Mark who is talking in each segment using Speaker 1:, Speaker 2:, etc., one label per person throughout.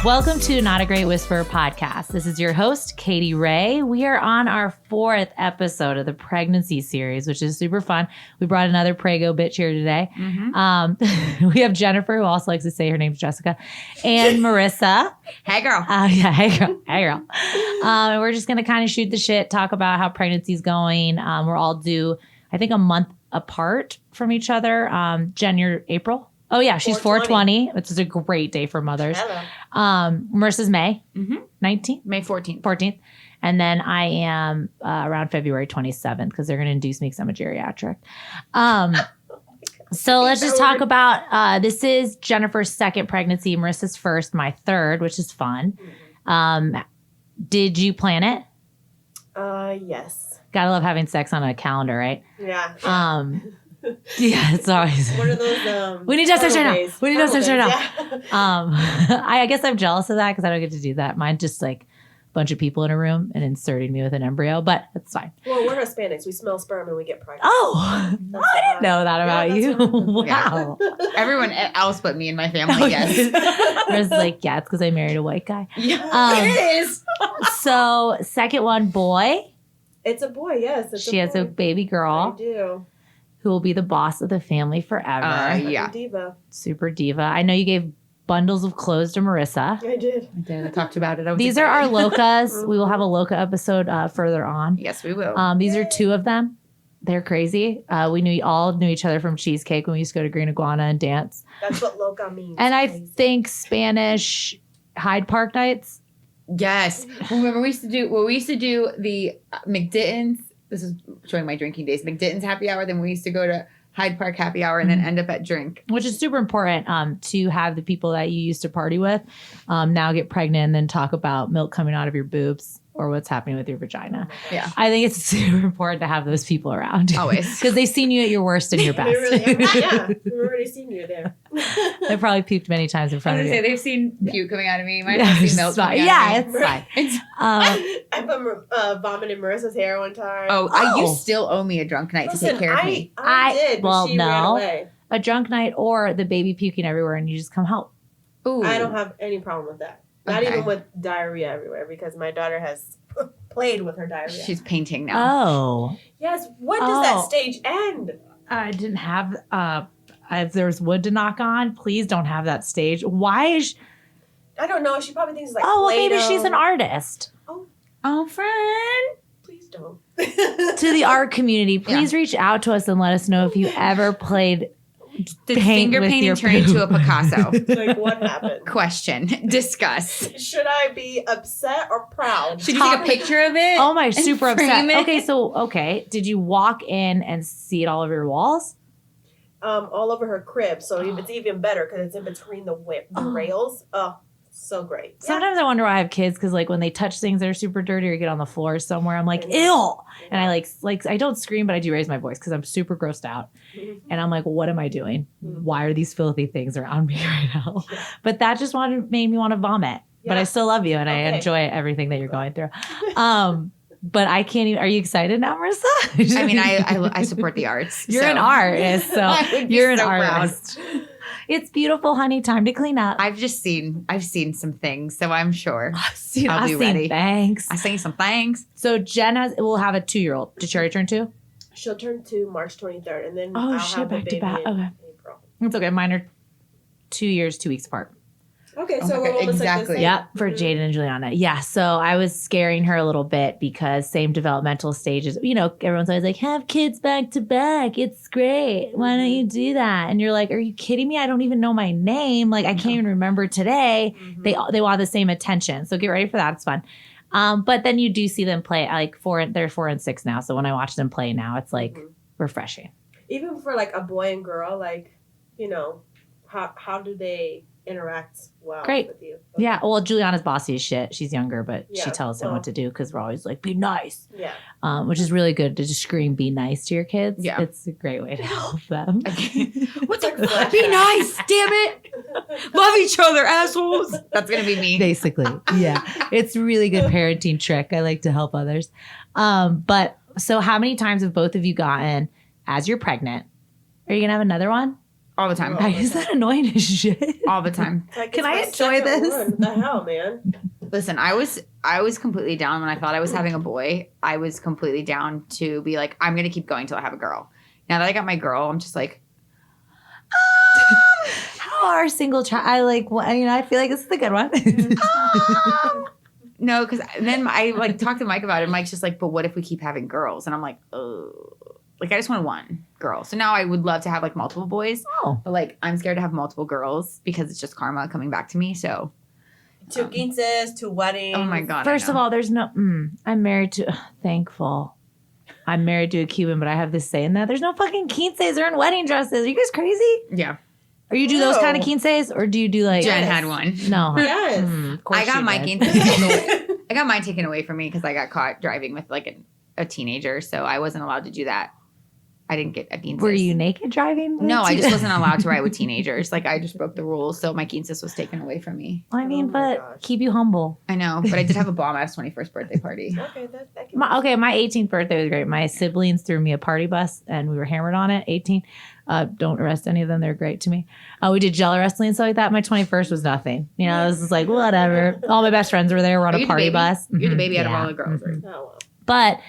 Speaker 1: Welcome to Not a Great Whisperer podcast. This is your host, Katy Ray. We are on our 4th episode of the pregnancy series, which is super fun. We brought another prego bitch here today. We have Jennifer, who also likes to say her name's Jessica, and Marissa.
Speaker 2: Hey, girl.
Speaker 1: Hey, girl. Hey, girl. And we're just going to kind of shoot the shit, talk about how pregnancy's going. We're all due, I think, a month apart from each other. Jen, you're April? Oh, yeah, she's 420, which is a great day for mothers. Marissa's May 19th?
Speaker 2: May 14th.
Speaker 1: 14th. And then I am around February 27th because they're going to induce me because I'm a geriatric. So let's just talk about, this is Jennifer's second pregnancy, Marissa's first, my third, which is fun. Did you plan it?
Speaker 3: Yes.
Speaker 1: Gotta love having sex on a calendar, right?
Speaker 3: Yeah.
Speaker 1: Yeah, it's always.
Speaker 3: What are those?
Speaker 1: We need to have sex right now. We need to have sex right now.
Speaker 3: Yeah.
Speaker 1: I guess I'm jealous of that because I don't get to do that. Mine's just like a bunch of people in a room and inserting me with an embryo, but it's fine.
Speaker 3: Well, we're Hispanics. We smell sperm and we get pregnant.
Speaker 1: Oh, I didn't know that about you. Wow.
Speaker 2: Everyone else but me and my family, yes.
Speaker 1: I was like, yeah, it's because I married a white guy.
Speaker 2: Yeah, it is.
Speaker 1: So, second one, boy.
Speaker 3: It's a boy, yes.
Speaker 1: She has a baby girl.
Speaker 3: I do.
Speaker 1: Who will be the boss of the family forever.
Speaker 2: Yeah.
Speaker 3: Diva.
Speaker 1: Super diva. I know you gave bundles of clothes to Marissa.
Speaker 3: I did.
Speaker 2: I talked about it.
Speaker 1: These are our locas. We will have a loca episode further on.
Speaker 2: Yes, we will.
Speaker 1: These are 2 of them. They're crazy. We all knew each other from Cheesecake when we used to go to Green Iguana and dance.
Speaker 3: That's what loca means.
Speaker 1: And I
Speaker 3: crazy.
Speaker 1: think Spanish Hyde Park nights.
Speaker 2: Yes. Remember we used to do the McDittens. This is showing my drinking days. McDitton's happy hour. Then we used to go to Hyde Park happy hour and then end up at drink.
Speaker 1: Which is super important to have the people that you used to party with now get pregnant and then talk about milk coming out of your boobs or what's happening with your vagina.
Speaker 2: Yeah.
Speaker 1: I think it's super important to have those people around.
Speaker 2: Always.
Speaker 1: Because they've seen you at your worst and your best.
Speaker 3: They really have. Yeah. We've already seen you there.
Speaker 1: They've probably puked many times in front of you.
Speaker 2: They've seen puke coming out of me. Mine have seen milk coming out of me.
Speaker 1: It's fine.
Speaker 3: I put vomit in Marissa's hair one time.
Speaker 2: You still owe me a drunk night to take care of me.
Speaker 3: I did, but she ran away.
Speaker 1: A drunk night or the baby puking everywhere and you just come help.
Speaker 2: Ooh.
Speaker 3: I don't have any problem with that. Not even with diarrhea everywhere because my daughter has played with her diarrhea.
Speaker 2: She's painting now.
Speaker 1: Oh.
Speaker 3: Yes. When does that stage end?
Speaker 1: I didn't have, if there's wood to knock on, please don't have that stage. Why is
Speaker 3: I don't know. She probably thinks it's like
Speaker 1: well,
Speaker 3: Play-Doh.
Speaker 1: maybe she's an artist.
Speaker 2: Oh, friend.
Speaker 3: Please don't.
Speaker 1: To the art community, please reach out to us and let us know if you ever played
Speaker 2: Did finger painting turn into a Picasso?
Speaker 3: Like, what happened?
Speaker 2: Question. Discuss.
Speaker 3: Should I be upset or proud?
Speaker 2: Should you take a picture of it?
Speaker 1: Oh my, super upset.
Speaker 2: It?
Speaker 1: Okay, did you walk in and see it all over your walls?
Speaker 3: All over her crib, so it's even better because it's in between the rails. Oh, so great.
Speaker 1: Sometimes I wonder why I have kids because like when they touch things that are super dirty or get on the floor somewhere, I'm like, ew. And I like I don't scream, but I do raise my voice because I'm super grossed out. And I'm like, what am I doing? Why are these filthy things around me right now? But that just made me want to vomit. Yeah. But I still love you and I enjoy everything that you're going through. But I can't even. Are you excited now, Marissa?
Speaker 2: I mean, I support the arts.
Speaker 1: You're an artist, so you're an artist.
Speaker 2: Proud.
Speaker 1: It's beautiful, honey. Time to clean up.
Speaker 2: I've seen some things, so I'm sure
Speaker 1: I'll be ready. Thanks.
Speaker 2: I've seen some things.
Speaker 1: So Jen will have a 2-year-old. Did she already turn 2?
Speaker 3: She'll turn 2 March 23rd, and then I'll have the baby in April.
Speaker 1: It's okay. Mine are 2 years, 2 weeks apart.
Speaker 3: Okay, so we're almost
Speaker 2: exactly.
Speaker 1: Yep, for Jaden and Juliana. Yeah, so I was scaring her a little bit because same developmental stages. You know, everyone's always like, have kids back to back. It's great. Why don't you do that? And you're like, are you kidding me? I don't even know my name. Like, I can't even remember today. They want the same attention. So get ready for that. It's fun. But then you do see them play. They're 4 and 6 now. So when I watch them play now, it's like refreshing.
Speaker 3: Even for like a boy and girl, like, you know, how do they interact well with you? Okay.
Speaker 1: Yeah. Well, Juliana's bossy as shit. She's younger, but she tells him what to do because we're always like, be nice. Yeah. Which is really good to just scream, be nice to your kids. Yeah. It's a great way to help them.
Speaker 2: What's like, be nice, damn it. Love each other, assholes. That's going to be me.
Speaker 1: Basically. Yeah. It's a really good parenting trick. I like to help others. But so how many times have both of you gotten, as you're pregnant, Are you gonna have another one?
Speaker 2: All the time.
Speaker 3: Oh.
Speaker 1: Is that annoying as shit?
Speaker 2: All the time.
Speaker 3: It's like,
Speaker 1: Can
Speaker 3: it's
Speaker 1: I
Speaker 3: my
Speaker 1: enjoy
Speaker 3: second
Speaker 1: this?
Speaker 3: one. What the hell, man?
Speaker 2: Listen, I was completely down when I thought I was having a boy. I was completely down to be like, I'm gonna keep going till I have a girl. Now that I got my girl, I'm just like,
Speaker 1: How are single child? I like. I feel like this is a good one.
Speaker 2: no, because then I like talked to Mike about it. And Mike's just like, but what if we keep having girls? And I'm like, oh, like I just want one girl. So now I would love to have like multiple boys,
Speaker 1: Oh,
Speaker 2: but like I'm scared to have multiple girls because it's just karma coming back to me. So
Speaker 3: 2 quinces, 2 weddings.
Speaker 2: oh my god.
Speaker 1: first of all, there's no. I'm married to. Thankful. I'm married to a Cuban, but I have this saying that there's no fucking quinces or in wedding dresses. Are you guys crazy?
Speaker 2: yeah,
Speaker 1: Or you do those kind of
Speaker 3: No.
Speaker 1: quinces, or do you do like
Speaker 2: Jen
Speaker 3: Yes.
Speaker 2: had one.
Speaker 1: no?
Speaker 3: Yes.
Speaker 1: Of course
Speaker 2: I got
Speaker 1: you
Speaker 2: my
Speaker 1: did.
Speaker 2: I got mine taken away from me because I got caught driving with like a teenager, so I wasn't allowed to do that. I didn't get a quinces.
Speaker 1: Were you naked driving?
Speaker 2: No, I just wasn't allowed to ride with teenagers. Like I just broke the rules, so my quinces was taken away from me.
Speaker 1: I mean,
Speaker 3: Oh my
Speaker 1: but
Speaker 3: gosh.
Speaker 1: keep you humble.
Speaker 2: I know, but I did have a bomb ass 21st birthday party.
Speaker 3: Okay, that can
Speaker 1: My 18th birthday was great. My siblings threw me a party bus, and we were hammered on it. 18. Don't arrest any of them. They're great to me. We did jello wrestling and stuff like that. My 21st was nothing. You know, it was just like whatever. All my best friends were there. We're on
Speaker 2: Are
Speaker 1: a
Speaker 2: you the
Speaker 1: party
Speaker 2: baby?
Speaker 1: bus.
Speaker 2: You're the
Speaker 1: Mhm.
Speaker 2: baby out of
Speaker 1: Yeah.
Speaker 2: all the girls, right?
Speaker 1: Mhm.
Speaker 3: Oh, well.
Speaker 1: But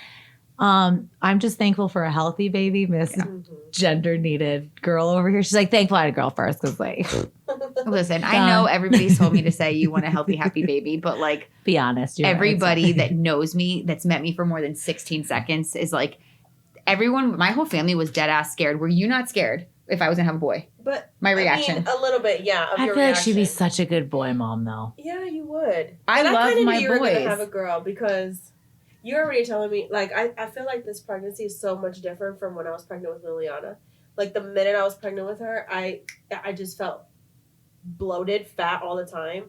Speaker 1: I'm just thankful for a healthy baby. Miss
Speaker 3: Mhm.
Speaker 1: Gender needed girl over here. She's like, thankful I had a girl first because like,
Speaker 2: Listen, I
Speaker 1: Done.
Speaker 2: know everybody's told me to say you want a healthy, happy baby, but like
Speaker 1: be honest. you're right.
Speaker 2: everybody that knows me, that's met me for more than 16 seconds, is like, everyone, my whole family was dead ass scared. Were you not scared if I was gonna have a boy?
Speaker 3: But
Speaker 2: My reaction.
Speaker 3: I mean, a little bit, yeah. Of
Speaker 1: I
Speaker 3: your
Speaker 1: feel like she'd be
Speaker 3: reaction.
Speaker 1: such a good boy mom though.
Speaker 3: Yeah, you would.
Speaker 2: I
Speaker 3: And
Speaker 2: love
Speaker 3: kinda
Speaker 2: my
Speaker 3: knew you were
Speaker 2: boys.
Speaker 3: gonna have a girl because you're already telling me. Like, I feel like this pregnancy is so much different from when I was pregnant with Liliana. Like the minute I was pregnant with her, I just felt bloated, fat all the time.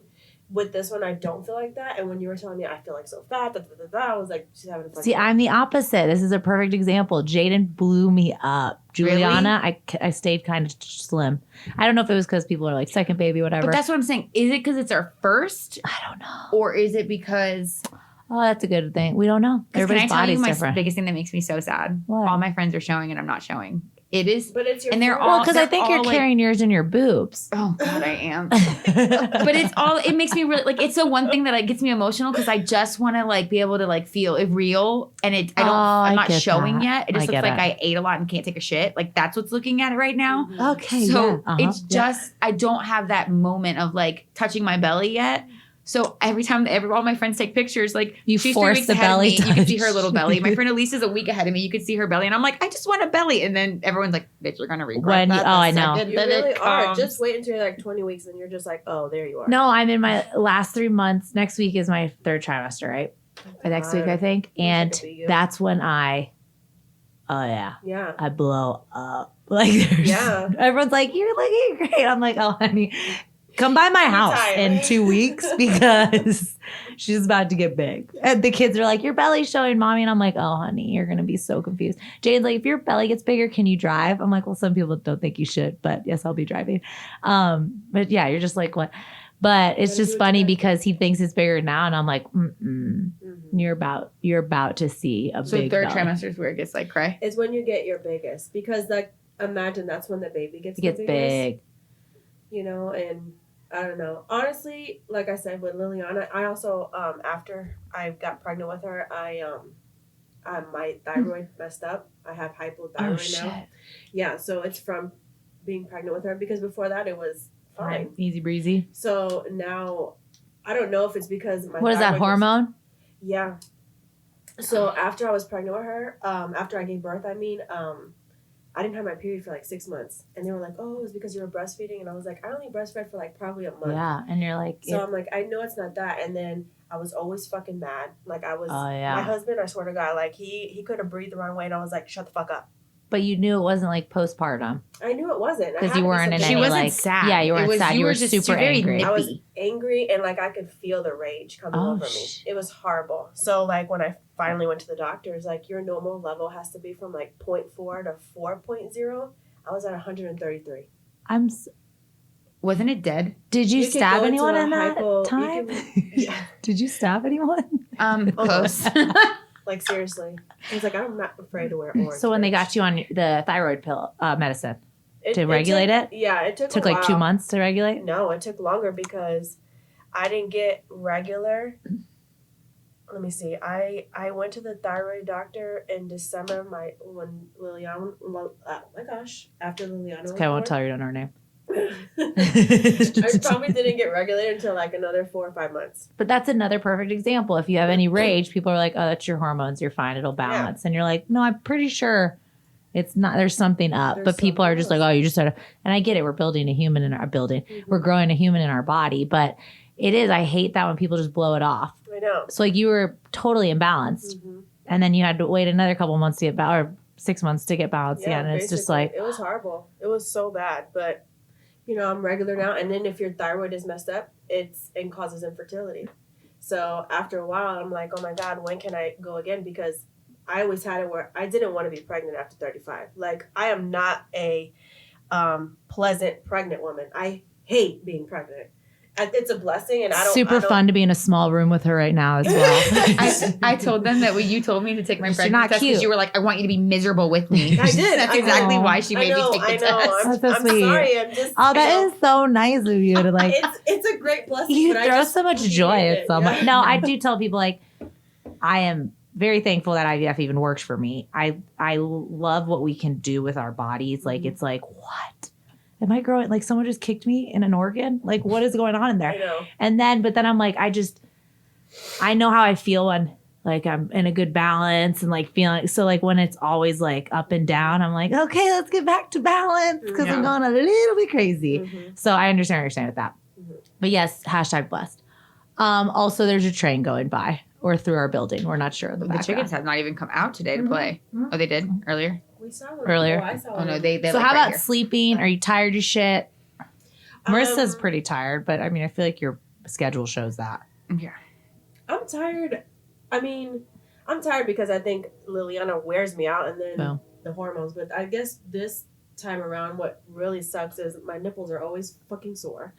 Speaker 3: With this one, I don't feel like that. And when you were telling me I feel like so fat, I was like, she's having a fun
Speaker 1: See,
Speaker 3: time.
Speaker 1: I'm the opposite. This is a perfect example. Jaden blew me up.
Speaker 2: Really?
Speaker 1: Juliana, I stayed kind of slim. I don't know if it was because people are like second baby, whatever.
Speaker 2: But that's what I'm saying. Is it because it's our first,
Speaker 1: I don't know.
Speaker 2: or is it because?
Speaker 1: Oh, that's a good thing. We don't know.
Speaker 2: 'Cause can I
Speaker 1: Everybody's
Speaker 2: tell you
Speaker 1: body's
Speaker 2: my
Speaker 1: different.
Speaker 2: biggest thing that makes me so sad?
Speaker 1: What?
Speaker 2: All my friends are showing and I'm not showing. It is.
Speaker 3: But it's your
Speaker 2: And they're
Speaker 3: first.
Speaker 2: all-
Speaker 1: Well, because I
Speaker 2: they're
Speaker 1: think you're
Speaker 2: all, like-
Speaker 1: carrying yours in your boobs.
Speaker 2: Oh God, I am. But it's all. It makes me really like. It's the one thing that like gets me emotional because I just want to like be able to like feel it real, and it. I don't.
Speaker 1: Oh, I
Speaker 2: I'm not
Speaker 1: get
Speaker 2: showing
Speaker 1: that.
Speaker 2: yet. It just
Speaker 1: I
Speaker 2: looks
Speaker 1: get
Speaker 2: like
Speaker 1: it.
Speaker 2: I ate a lot and can't take a shit. Like that's what's looking at it right now.
Speaker 3: Mhm.
Speaker 1: Okay.
Speaker 2: So
Speaker 1: yeah. Uh-huh.
Speaker 2: it's
Speaker 1: Yeah.
Speaker 2: just I don't have that moment of like touching my belly yet. So every time all my friends take pictures, like
Speaker 1: You
Speaker 2: she's 3
Speaker 1: force
Speaker 2: weeks
Speaker 1: the
Speaker 2: ahead of
Speaker 1: belly
Speaker 2: me. You can see her
Speaker 1: touch.
Speaker 2: little belly. My friend Elisa's a week ahead of me. You could see her belly, and I'm like, I just want a belly. And then everyone's like, bitch, you're gonna regret
Speaker 1: When-
Speaker 2: that.
Speaker 1: oh,
Speaker 2: the
Speaker 1: I know.
Speaker 2: second
Speaker 3: You
Speaker 2: that
Speaker 3: really
Speaker 2: it
Speaker 3: are.
Speaker 2: comes."
Speaker 3: Just wait until you're like 20 weeks and you're just like, oh, there you are.
Speaker 1: No, I'm in my last 3 months. Next week is my third trimester, right? Next week, I think.
Speaker 3: Wish I
Speaker 1: And
Speaker 3: could be you.
Speaker 1: that's when I
Speaker 3: Yeah.
Speaker 1: blow up. Like, there's,
Speaker 3: Yeah.
Speaker 1: everyone's like, you're looking great. I'm like, oh, honey, come by my house
Speaker 3: Anytime.
Speaker 1: in 2 weeks because she's about to get big. And the kids are like, your belly's showing, mommy. And I'm like, oh, honey, you're going to be so confused. Jade's like, if your belly gets bigger, can you drive? I'm like, well, some people don't think you should, but yes, I'll be driving. But yeah, you're just like, what? But it's
Speaker 3: Gotta do
Speaker 1: just
Speaker 3: what you
Speaker 1: funny
Speaker 3: gotta do.
Speaker 1: because he thinks it's bigger now. And I'm like,
Speaker 3: Mhm.
Speaker 1: you're about to see a
Speaker 2: So
Speaker 1: big
Speaker 2: third
Speaker 1: belly.
Speaker 2: trimester is where it gets like cray.
Speaker 3: It's when you get your biggest because, like, imagine that's when the baby gets
Speaker 1: It gets
Speaker 3: the biggest,
Speaker 1: big.
Speaker 3: you know. And I don't know. Honestly, like I said with Liliana, I also after I got pregnant with her, my thyroid messed up. I have hypothyroid
Speaker 1: Oh,
Speaker 3: now.
Speaker 1: shit.
Speaker 3: Yeah, so it's from being pregnant with her because before that it was fine.
Speaker 1: Easy breezy.
Speaker 3: So now I don't know if it's because my
Speaker 1: What is that,
Speaker 3: thyroid was-
Speaker 1: hormone?
Speaker 3: Yeah. So after I was pregnant with her, after I gave birth, I I didn't have my period for like 6 months, and they were like, "Oh, it's because you were breastfeeding," and I was like, "I only breastfed for like probably a month."
Speaker 1: Yeah. And you're like,
Speaker 3: So I'm like, I know it's not that, and then I was always fucking mad. Like I was,
Speaker 1: oh,
Speaker 3: my
Speaker 1: yeah.
Speaker 3: husband, I swear to God, like he could have breathed the wrong way, and I was like, "Shut the fuck up."
Speaker 1: But you knew it wasn't like postpartum
Speaker 3: I knew it wasn't
Speaker 1: because you weren't in
Speaker 2: She
Speaker 1: any
Speaker 2: wasn't
Speaker 1: like,
Speaker 2: sad.
Speaker 1: Yeah, you
Speaker 2: It
Speaker 1: weren't
Speaker 2: was-
Speaker 1: sad.
Speaker 2: you
Speaker 1: You
Speaker 2: were
Speaker 1: were
Speaker 2: just
Speaker 1: super
Speaker 2: very
Speaker 1: angry.
Speaker 3: I was
Speaker 2: nippy.
Speaker 3: angry, and like I could feel the rage coming
Speaker 1: Oh,
Speaker 3: over me. It was horrible. So like when I finally went to the doctors, like your normal level has to be from like 0.4 to 4.0. I was at 133.
Speaker 2: Wasn't it dead?
Speaker 1: Did you
Speaker 3: You could
Speaker 1: stab
Speaker 3: go into
Speaker 1: anyone
Speaker 3: a
Speaker 1: in that
Speaker 3: hypo- you
Speaker 1: time?
Speaker 3: Yeah.
Speaker 1: Did you stab anyone?
Speaker 2: Close.
Speaker 3: Like seriously, I was like, I'm not afraid to wear orange.
Speaker 1: So when they
Speaker 3: bitch.
Speaker 1: got you on the thyroid pill medicine, to regulate it?
Speaker 3: Yeah, it took
Speaker 1: It took
Speaker 3: a
Speaker 1: like 2
Speaker 3: while.
Speaker 1: months to regulate?
Speaker 3: No, it took longer because I didn't get regular. Let me see. I went to the thyroid doctor in December. When Liliana. Oh my gosh! After Liliana.
Speaker 1: Okay, I won't tell you her name.
Speaker 3: I probably didn't get regulated until like another 4 or 5 months.
Speaker 1: But that's another perfect example. If you have any rage, people are like, "Oh, that's your hormones. You're fine. It'll balance." And you're like, "No, I'm pretty sure it's not. There's something up."
Speaker 3: There's
Speaker 1: but people
Speaker 3: something
Speaker 1: are just like,
Speaker 3: else.
Speaker 1: "Oh, you just sort of." And I get it. We're building a human in our building. We're growing a human in our body. But it is. I hate that when people just blow it off.
Speaker 3: I know.
Speaker 1: So like you were totally imbalanced, and then you had to wait another couple months to get or 6 months to get balanced again. And it's just like
Speaker 3: it was horrible. It was so bad, but I'm regular now. And then if your thyroid is messed up, it causes infertility. So after a while, I'm like, oh my God, when can I go again? Because I always had it where I didn't want to be pregnant after 35. Like I am not a pleasant pregnant woman. I hate being pregnant. It's a blessing, and I don't.
Speaker 1: Fun to be in a small room with her right now as well.
Speaker 2: I told them that when you told me to take my
Speaker 1: You're
Speaker 2: pregnancy
Speaker 1: not
Speaker 2: test
Speaker 1: cute.
Speaker 2: because you were like, I want you to be miserable with me.
Speaker 3: I did.
Speaker 2: That's
Speaker 3: I
Speaker 2: exactly
Speaker 1: know.
Speaker 2: why she made me take the test.
Speaker 1: That's so
Speaker 3: I'm
Speaker 1: sweet.
Speaker 3: sorry. I'm just.
Speaker 1: Oh, that is so nice of you to like.
Speaker 3: It's a great blessing.
Speaker 1: You
Speaker 3: but
Speaker 1: throw so much joy at someone.
Speaker 3: Yeah.
Speaker 1: No, I do tell people like, I am very thankful that IVF even works for me. I love what we can do with our bodies. Like it's like, what? Am I growing? Like someone just kicked me in an organ? Like what is going on in there?
Speaker 3: I know.
Speaker 1: And then, but then I'm like, I know how I feel when like I'm in a good balance and like feeling, so like when it's always like up and down, I'm like, okay, let's get back to balance because I'm going a little bit crazy. So I understand what you're saying with that. But yes, # blessed. Also there's a train going by or through our building. We're not sure.
Speaker 2: The chickens have not even come out today to play. Oh, they did earlier?
Speaker 3: We saw one
Speaker 1: Earlier.
Speaker 3: I saw
Speaker 2: Oh,
Speaker 3: one.
Speaker 2: no, they
Speaker 1: So
Speaker 2: like
Speaker 1: how
Speaker 2: right
Speaker 1: about
Speaker 2: here.
Speaker 1: sleeping? Are you tired as shit? Marissa's pretty tired, but I mean, I feel like your schedule shows that.
Speaker 2: Yeah.
Speaker 3: I'm tired. I mean, I'm tired because I think Liliana wears me out, and then the hormones. But I guess this time around, what really sucks is my nipples are always fucking sore.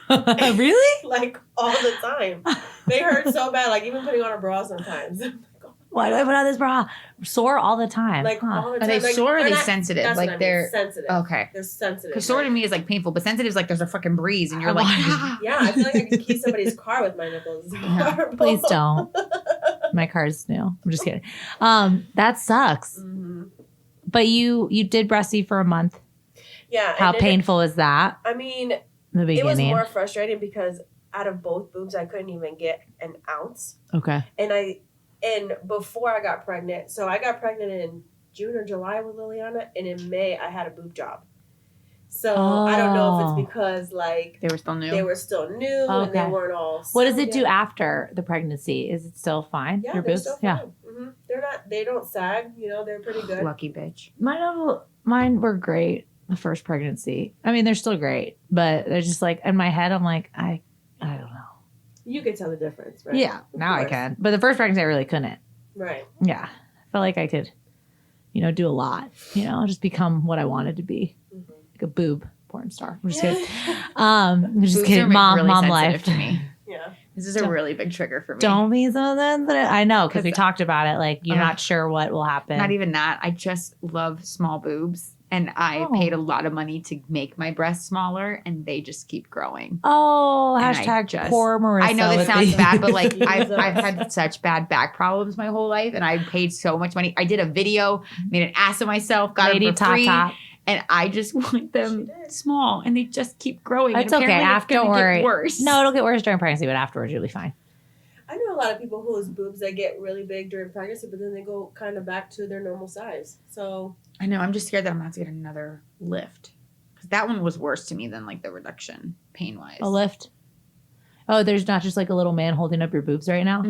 Speaker 1: Really?
Speaker 3: Like all the time. They hurt so bad. Like even putting on a bra sometimes.
Speaker 1: Why do I put on this bra? Sore all the time.
Speaker 3: Like all the
Speaker 2: Are
Speaker 3: time.
Speaker 2: they
Speaker 3: like,
Speaker 2: sore or are
Speaker 3: they're
Speaker 2: they
Speaker 3: not-
Speaker 2: sensitive?
Speaker 3: That's
Speaker 2: Like
Speaker 3: what I mean,
Speaker 2: they're
Speaker 3: sensitive.
Speaker 2: okay.
Speaker 3: They're sensitive.
Speaker 2: Because sore to me is like painful, but sensitive is like there's a fucking breeze and you're like,
Speaker 3: Yeah, I feel like I could key somebody's car with my nipples. It's horrible.
Speaker 1: Please don't. My car's new. I'm just kidding. That sucks. But you did breastfeed for a month.
Speaker 3: Yeah.
Speaker 1: How
Speaker 3: and then
Speaker 1: painful is that?
Speaker 3: I mean,
Speaker 1: In the
Speaker 3: it was
Speaker 1: beginning.
Speaker 3: more frustrating because out of both boobs, I couldn't even get an ounce.
Speaker 1: Okay.
Speaker 3: And before I got pregnant, so I got pregnant in June or July with Liliana, and in May I had a boob job. So I don't know if it's because like
Speaker 2: they were still new.
Speaker 3: they were still new and they
Speaker 1: Okay.
Speaker 3: weren't all.
Speaker 1: What does it
Speaker 3: sewn
Speaker 1: do
Speaker 3: yet.
Speaker 1: after the pregnancy? Is it still fine?
Speaker 3: Yeah,
Speaker 1: Your
Speaker 3: they're
Speaker 1: boobs?
Speaker 3: still
Speaker 1: Yeah.
Speaker 3: fine. They're not. They don't sag. They're pretty good.
Speaker 2: Lucky bitch.
Speaker 1: Mine were great the first pregnancy. I mean, they're still great, but they're just like in my head. I'm like, I don't know.
Speaker 3: You can tell the difference, right?
Speaker 1: Yeah,
Speaker 3: Of
Speaker 1: now I
Speaker 3: course.
Speaker 1: can. But the first pregnancy, I really couldn't.
Speaker 3: Right.
Speaker 1: Yeah, I felt like I could, do a lot. Just become what I wanted to be, like a boob porn star. I'm just kidding. I'm just
Speaker 2: Boobs
Speaker 1: kidding.
Speaker 2: are
Speaker 1: Mom
Speaker 2: really
Speaker 1: life.
Speaker 2: sensitive to me.
Speaker 3: Yeah.
Speaker 2: This is a really big trigger for me.
Speaker 1: Don't be so sensitive. I know because we
Speaker 2: 'Cause-
Speaker 1: talked about it. Like you're not sure what will happen.
Speaker 2: Not even that. I just love small boobs. And I
Speaker 1: Oh.
Speaker 2: paid a lot of money to make my breasts smaller, and they just keep growing.
Speaker 1: Oh,
Speaker 2: And
Speaker 1: hashtag poor Marissa.
Speaker 2: I know that
Speaker 1: with
Speaker 2: sounds
Speaker 1: the-
Speaker 2: bad, but like
Speaker 3: Jesus.
Speaker 2: I've had such bad back problems my whole life, and I paid so much money. I did a video, made an ass of myself, got
Speaker 1: Lady
Speaker 2: them for free,
Speaker 1: Top.
Speaker 2: and I just want them
Speaker 3: She did.
Speaker 2: small, and they just keep growing.
Speaker 1: It's
Speaker 2: and
Speaker 1: okay.
Speaker 2: apparently
Speaker 1: After,
Speaker 2: it's
Speaker 1: don't
Speaker 2: gonna
Speaker 1: worry.
Speaker 2: get worse.
Speaker 1: No, it'll get worse during pregnancy, but afterwards you'll be fine.
Speaker 3: I know a lot of people whose boobs that get really big during pregnancy, but then they go kind of back to their normal size. So
Speaker 2: I know. I'm just scared that I'm about to get another lift, because that one was worse to me than like the reduction pain wise.
Speaker 1: A lift. Oh, there's not just like a little man holding up your boobs right now.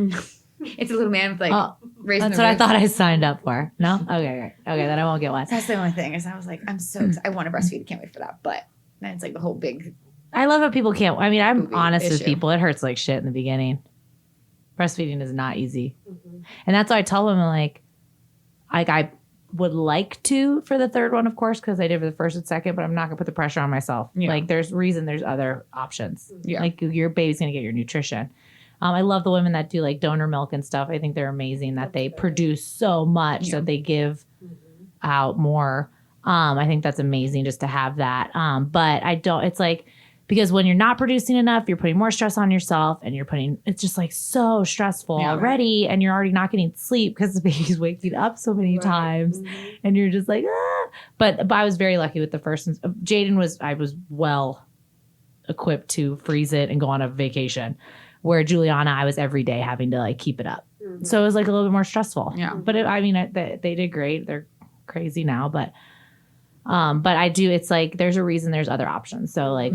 Speaker 2: It's a little man with like
Speaker 1: Oh,
Speaker 2: raising
Speaker 1: that's
Speaker 2: the
Speaker 1: what I
Speaker 2: ribs.
Speaker 1: thought I signed up for. No, okay, great. Okay, then I won't get one.
Speaker 2: That's the only thing is I was like, I'm so I want to breastfeed. Can't wait for that. But then it's like the whole big.
Speaker 1: I love how people can't. I mean, I'm
Speaker 2: Boobie
Speaker 1: honest with
Speaker 2: issue.
Speaker 1: people. It hurts like shit in the beginning. Breastfeeding is not easy, and that's why I tell them like I would like to for the third one, of course, because I did for the first and second, but I'm not gonna put the pressure on myself.
Speaker 2: Yeah.
Speaker 1: Like there's other options.
Speaker 2: Yeah.
Speaker 1: Like your baby's gonna get your nutrition. I love the women that do like donor milk and stuff. I think they're amazing that they produce so much
Speaker 2: Yeah.
Speaker 1: that they give out more. I think that's amazing just to have that. But I don't, it's like, because when you're not producing enough, you're putting more stress on yourself and it's just like so stressful already. And you're already not getting sleep because the baby's waking up so many times and you're just like, ah. But I was very lucky with the first one. I was well equipped to freeze it and go on a vacation, where Juliana, I was every day having to like keep it up. So it was like a little bit more stressful.
Speaker 2: Yeah.
Speaker 1: But they did great. They're crazy now, but I do, it's like, there's a reason there's other options. So like,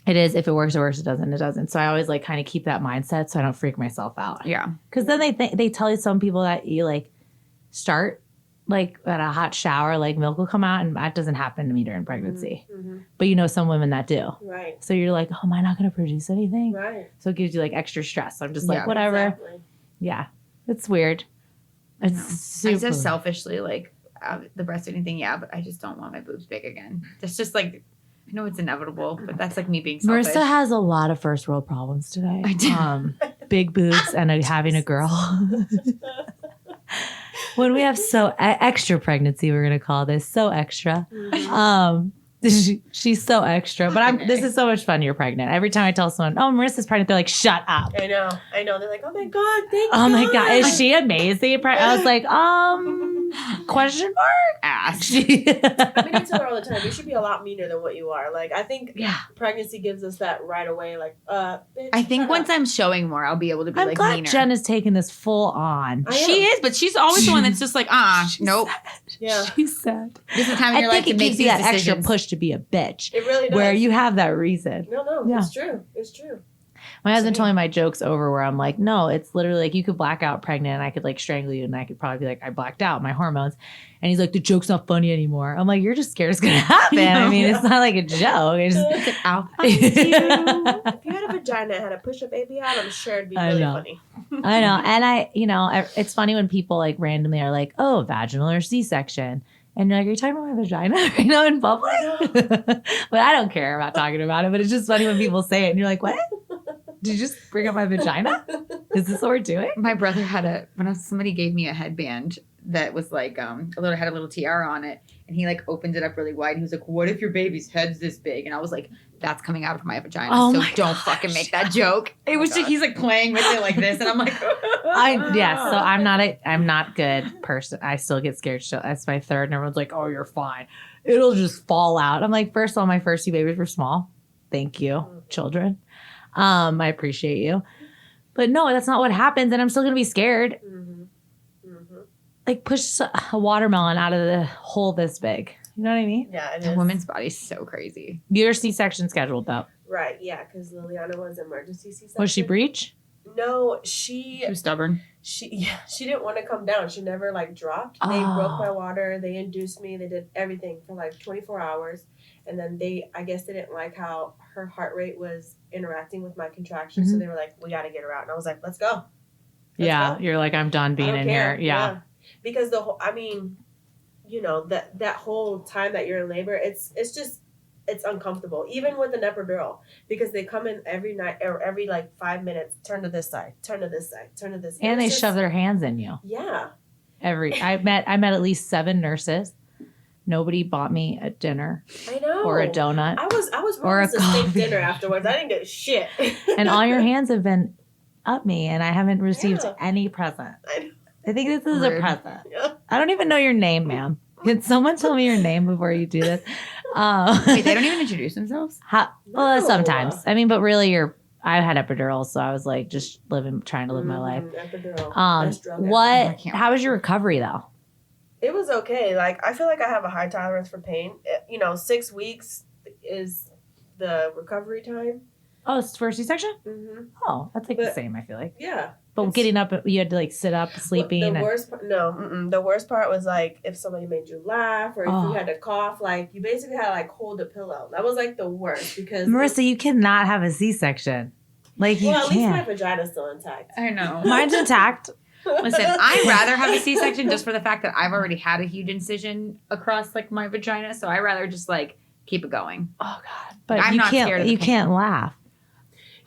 Speaker 1: it is, if it works, it works. It doesn't, it doesn't. So I always like kind of keep that mindset so I don't freak myself out.
Speaker 2: Yeah.
Speaker 1: Cause then they tell you, some people, that you like start like at a hot shower, like milk will come out, and that doesn't happen to me during pregnancy. But you know, some women that do.
Speaker 3: Right.
Speaker 1: So you're like, oh, am I not going to produce anything?
Speaker 3: Right.
Speaker 1: So it gives you like extra stress. So I'm just like, whatever. Exactly. Yeah. It's weird. It's super.
Speaker 2: I just selfishly like the breastfeeding thing. Yeah. But I just don't want my boobs big again. That's just like, I know it's inevitable, but that's like me being selfish.
Speaker 1: Marissa has a lot of first world problems today.
Speaker 2: I do.
Speaker 1: Big boobs and having a girl. When we have extra pregnancy, we're going to call this so extra. She's so extra, but this is so much fun. You're pregnant. Every time I tell someone, oh, Marissa's pregnant, they're like, shut up.
Speaker 3: I know. They're like, oh my God, thank you.
Speaker 1: Oh my God. Is she amazing? I was like, question mark?
Speaker 2: Ask.
Speaker 3: I mean, I tell her all the time, you should be a lot meaner than what you are. Like, I think pregnancy gives us that right away. Like, bitch,
Speaker 2: I think once I'm showing more, I'll be able to be
Speaker 1: I'm
Speaker 2: like
Speaker 1: glad
Speaker 2: meaner.
Speaker 1: Jen is taking this full on.
Speaker 2: She is, but she's always the one that's just like, nope.
Speaker 3: Yeah.
Speaker 1: She said.
Speaker 2: This is the time in your life to make
Speaker 1: gives you
Speaker 2: these
Speaker 1: that
Speaker 2: decisions.
Speaker 1: extra push to be a bitch.
Speaker 3: It really does.
Speaker 1: Where you have that reason.
Speaker 3: No,
Speaker 1: Yeah.
Speaker 3: it's true. It's true.
Speaker 1: My husband told me my joke's over, where I'm like, no, it's literally like you could black out pregnant and I could like strangle you, and I could probably be like, I blacked out, my hormones. And he's like, the joke's not funny anymore. I'm like, you're just scared it's going to happen. I mean, it's not like a joke. It's just,
Speaker 2: I'll find you.
Speaker 3: If you had a vagina and had to push a baby out, I'm sure it'd be really funny.
Speaker 1: I know. And it's funny when people like randomly are like, oh, vaginal or C-section. And you're like, are you talking about my vagina right now in public? But I don't care about talking about it. But it's just funny when people say it and you're like, what? Did you just bring up my vagina? Is this what we're doing?
Speaker 2: My brother had somebody gave me a headband that was like had a little tiara on it, and he like opened it up really wide. He was like, what if your baby's head's this big? And I was like, that's coming out of my vagina. So don't fucking make that joke. It was just, he's like playing with it like this, and I'm like,
Speaker 1: so I'm not good person. I still get scared. So that's my third, and everyone's like, oh, you're fine. It'll just fall out. I'm like, first of all, my first two babies were small. Thank you, children. I appreciate you. But no, that's not what happens, and I'm still gonna be scared. Like push a watermelon out of the hole this big. You know what I mean?
Speaker 3: Yeah,
Speaker 2: the woman's body's so crazy.
Speaker 1: Your C-section scheduled though.
Speaker 3: Right, yeah, because Liliana was emergency C-section.
Speaker 1: Was she breech?
Speaker 3: No, she
Speaker 2: was stubborn.
Speaker 3: She didn't want to come down. She never like dropped. They broke my water. They induced me. They did everything for like 24 hours. And then I guess they didn't like how her heart rate was interacting with my contractions. So they were like, we got to get her out. And I was like, let's go. Let's go.
Speaker 1: You're like, I'm done being in here. Yeah.
Speaker 3: Because that whole time that you're in labor, it's uncomfortable, even with an epidural, because they come in every night or every like 5 minutes, turn to this side, turn to this side, turn to this side.
Speaker 1: And they shove their hands in you.
Speaker 3: Yeah.
Speaker 1: I met at least 7 nurses. Nobody bought me a dinner.
Speaker 3: I know.
Speaker 1: Or a donut.
Speaker 3: I was promised a steak dinner afterwards. I didn't get shit.
Speaker 1: And all your hands have been up me, and I haven't received any present. I think this is a present. Yeah. I don't even know your name, ma'am. Can someone tell me your name before you do this?
Speaker 2: Wait, they don't even introduce themselves?
Speaker 1: Well, sometimes. I mean, but really, I had epidurals, so I was like just trying to live my life.
Speaker 3: Epidural.
Speaker 1: How was your recovery though?
Speaker 3: It was okay. Like, I feel like I have a high tolerance for pain. 6 weeks is the recovery time.
Speaker 1: Oh, it's for C-section?
Speaker 3: Mm-hmm.
Speaker 1: Oh, that's like the same, I feel like.
Speaker 3: Yeah.
Speaker 1: But getting up, you had to like sit up, sleeping.
Speaker 3: The worst part was like if somebody made you laugh or if you had to cough, like you basically had to like hold a pillow. That was like the worst because
Speaker 1: Marissa, you cannot have a C-section. Like you can't.
Speaker 3: At least my vagina's still intact.
Speaker 2: I know.
Speaker 1: Mine's intact.
Speaker 2: Listen, I'd rather have a C-section just for the fact that I've already had a huge incision across like my vagina, so I'd rather just like keep it going.
Speaker 1: Oh God! But
Speaker 2: I'm
Speaker 1: you
Speaker 2: not
Speaker 1: can't.
Speaker 2: scared of the
Speaker 1: you
Speaker 2: pain.
Speaker 1: can't laugh.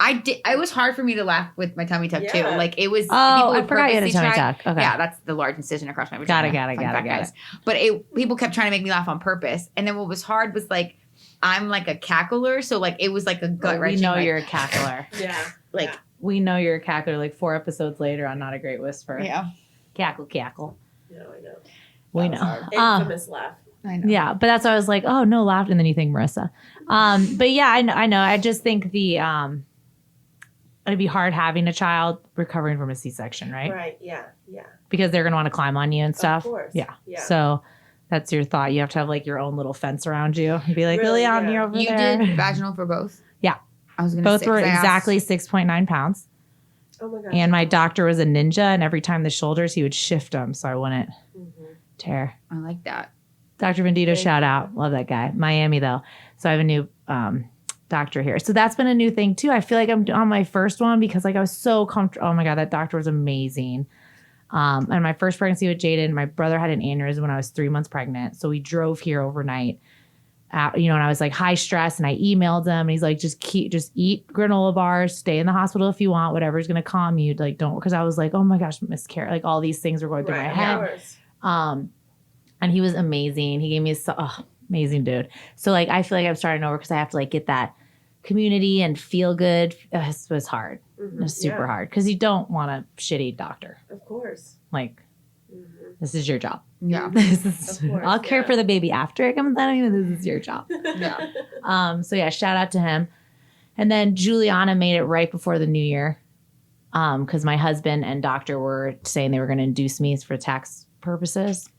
Speaker 2: It was hard for me to laugh with my tummy tuck too.
Speaker 3: Yeah.
Speaker 2: Like it was.
Speaker 1: Oh,
Speaker 2: people
Speaker 1: I
Speaker 2: would
Speaker 1: forgot you had a
Speaker 2: purposely
Speaker 1: tummy
Speaker 2: try-
Speaker 1: tuck. Okay.
Speaker 2: Yeah, that's the large incision across my vagina.
Speaker 1: Got it.
Speaker 2: But people kept trying to make me laugh on purpose. And then what was hard was like, I'm like a cackler, so like it was like a gut
Speaker 1: We
Speaker 2: wrenching.
Speaker 1: know
Speaker 2: like,
Speaker 1: you're a cackler.
Speaker 3: Yeah.
Speaker 2: like
Speaker 1: We know you're a cackler. Like 4 episodes later on Not a Great Whisper.
Speaker 2: yeah.
Speaker 1: Cackle.
Speaker 3: No, I know.
Speaker 1: We
Speaker 2: That was
Speaker 1: know.
Speaker 2: hard.
Speaker 3: Infamous laugh.
Speaker 2: I know.
Speaker 1: Yeah, but that's why I was like, oh no, laughed, and then you think Marissa. But yeah, I know. I just think it'd be hard having a child recovering from a C-section, right?
Speaker 3: Right. Yeah.
Speaker 1: Because they're gonna want to climb on you and stuff.
Speaker 3: Of course.
Speaker 1: Yeah.
Speaker 3: Yeah.
Speaker 1: So that's your thought. You have to have like your own little fence around you and be like,
Speaker 3: Really,
Speaker 1: Liliana,
Speaker 3: yeah.
Speaker 1: you're over
Speaker 2: You
Speaker 1: there.
Speaker 2: did vaginal for both?
Speaker 1: Yeah.
Speaker 2: I was gonna
Speaker 1: Both
Speaker 2: say,
Speaker 1: were
Speaker 2: 'cause I asked-
Speaker 1: exactly 6.9 pounds.
Speaker 3: Oh my gosh.
Speaker 1: And my doctor was a ninja, and every time the shoulders, he would shift them so I wouldn't
Speaker 3: Mhm.
Speaker 1: tear.
Speaker 2: I like that.
Speaker 1: Dr. Vendito,
Speaker 3: Thank
Speaker 1: shout
Speaker 3: you.
Speaker 1: out. Love that guy. Miami, though. So I have a new doctor here. So that's been a new thing, too. I feel like I'm on my first one because like I was so comfortable. Oh, my God, that doctor was amazing. And my first pregnancy with Jaden, my brother had an aneurysm when I was 3 months pregnant. So we drove here overnight. And I was like high stress, and I emailed him, and he's like, just eat granola bars, stay in the hospital if you want, whatever's going to calm you. Like, don't, because I was like, oh my gosh, miscarriage. Like all these things were going through my
Speaker 3: Right.
Speaker 1: head.
Speaker 3: Of course.
Speaker 1: And he was amazing. He gave me amazing dude. So like I feel like I'm starting over because I have to like get that community and feel good. It was hard.
Speaker 3: Mhm.
Speaker 1: It was super
Speaker 3: Yeah,
Speaker 1: hard because you don't want a shitty doctor.
Speaker 3: Of course.
Speaker 1: Like
Speaker 3: Mhm.
Speaker 1: this is your job.
Speaker 2: Yeah.
Speaker 1: This is,
Speaker 3: Of course,
Speaker 1: I'll care
Speaker 3: yeah.
Speaker 1: for the baby after it comes out of you. This is your job.
Speaker 2: Yeah.
Speaker 1: So yeah, shout out to him. And then Juliana made it right before the new year. Because my husband and doctor were saying they were going to induce me for tax purposes.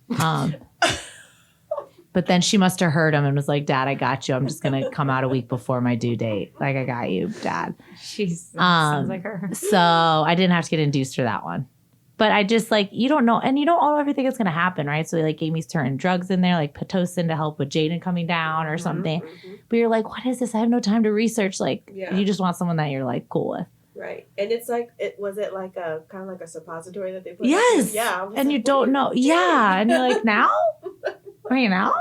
Speaker 1: But then she must have heard him and was like, Dad, I got you. I'm just going to come out a week before my due date. Like, I got you, Dad.
Speaker 2: Sounds like her.
Speaker 1: So I didn't have to get induced for that one. But I just like, you don't know. And you don't know everything that's going to happen, right? So they like gave me certain drugs in there, like Pitocin to help with Jaden coming down or something.
Speaker 3: Mhm.
Speaker 1: But you're like, what is this? I have no time to research. Like,
Speaker 3: Yeah.
Speaker 1: you just want someone that you're like cool with.
Speaker 3: Right. And it's like, was it like a kind of like a suppository that they put?
Speaker 1: Yes.
Speaker 3: Yeah. I was
Speaker 1: And
Speaker 3: like,
Speaker 1: you
Speaker 3: what
Speaker 1: don't
Speaker 3: are
Speaker 1: know.
Speaker 3: you
Speaker 1: Yeah.
Speaker 3: doing?
Speaker 1: And you're like, now? Right now?